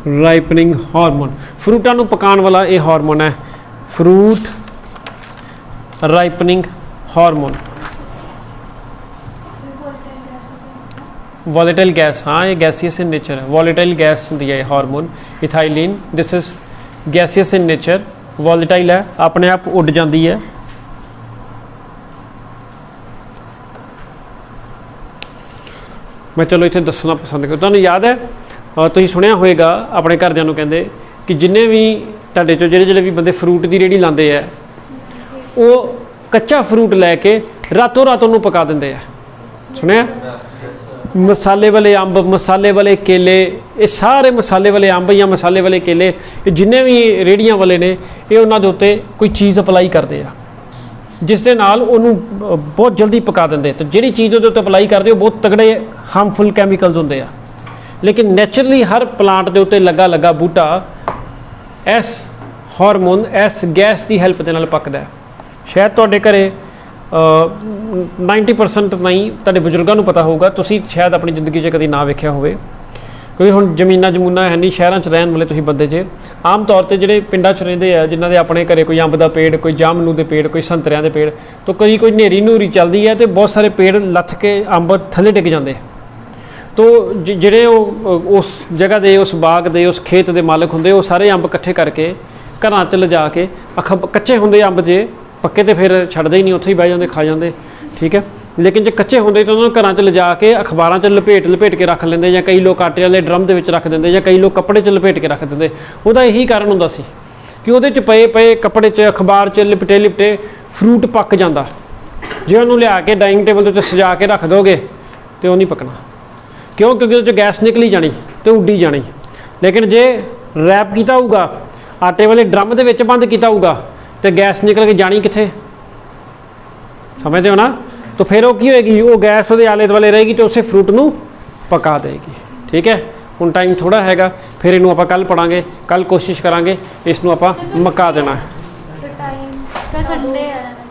ripening hormone, फ्रूटा नूं पकाउण वाला ये हार्मोन है, fruit ripening hormone. Volatile gas, हाँ ये गैसियस इन नेचर है, वॉलेटाइल गैस होंदी है hormone ethylene. This is gaseous in nature, volatile है, अपने आप उड़ जाती है। मैं चलो इत्थे दसना पसंद कर, तुहानूं याद है तुसीं सुनिया होएगा अपने घरदिआं नूं कहंदे कि जिन्ने भी तुहाडे चों ਜਿਹੜੇ भी बंदे फ्रूट की रेहड़ी लांदे है वो कच्चा फ्रूट लैके रातों रात उन्होंने पका देंगे है। सुनिया मसाले वाले अंब, मसाले वाले केले, ये सारे मसाले वाले अंब या मसाले वाले केले, ये जिन्ने भी रेहड़ियां वाले ने ये उन्होंने उत्ते कोई चीज़ अप्लाई करते हैं जिस दे नाल उन्होंने बहुत जल्दी पका देंगे। तो जिहड़ी चीज़ उहदे उत्ते अप्लाई करते हो बहुत तगड़े हार्मफुल कैमिकल्स होंदे आ, लेकिन नैचुरली हर प्लांट के उत्ते लगा लगा बूटा इस हार्मोन इस गैस की हैल्प के नाल पकदा है। शायद तुहाडे घरे 90% नहीं तुहाडे बजुर्गों को पता होगा, तुसीं शायद अपनी जिंदगी च कभी ना वेखिया होवे, क्योंकि हुण जमीनां जमूना है नहीं, शहरों च रहण वाले तुसीं बंदे जे आम तौर पर जिहड़े पिंडां च रहिंदे आ जिन्हां दे अपने घरे कोई अंब दा पेड़, कोई जामनू दे पेड़, कोई संतरियां दे पेड़, तो कभी कोई नेरी नूरी चलदी है तो बहुत सारे पेड़ लथ के अंब थल्ले डिग जांदे। तो जिहड़े उस जगह दे, उस बाग दे, उस खेत दे मालक हुंदे वो सारे अंब इकट्ठे करके घरां च लिजा के कच्चे हुंदे अंब जे पक्के तो फिर छड्डदे ही नहीं, उत्थे ही बह जांदे खा जांदे, ठीक है। लेकिन जो कच्चे होंगे तो उन्होंने घरों च लिजा के अखबारों च लपेट के रख लेंदे, या कई लोग आटे वाले ड्रम के रख देंगे, या कई लोग कपड़े च लपेट के रख देंगे। उसका यही कारण होंदा सी कि उहदे च पए पए कपड़े च अखबार च लिपटे लिपटे फ्रूट पक जाता। जे उन्होंने लिया के डाइनिंग टेबल तो सजा के रख दोगे तो वो नहीं पकना, क्यों? क्योंकि उस गैस निकली जानी तो उड्डी जानी। लेकिन जे रैप किया होगा, आटे वाले ड्रम के बंद किया होगा, तो गैस निकल के जानी कित्थे, समझते हो ना? तो फिर वो की होएगी, वो गैस वो आले दुआले रहेगी तो उसे फ्रूट नूं पका देगी, ठीक है। हुण टाइम थोड़ा हैगा, फिर इनू आपां कल पढ़ांगे, कल कोशिश करांगे इसनूं आपां मका देना है।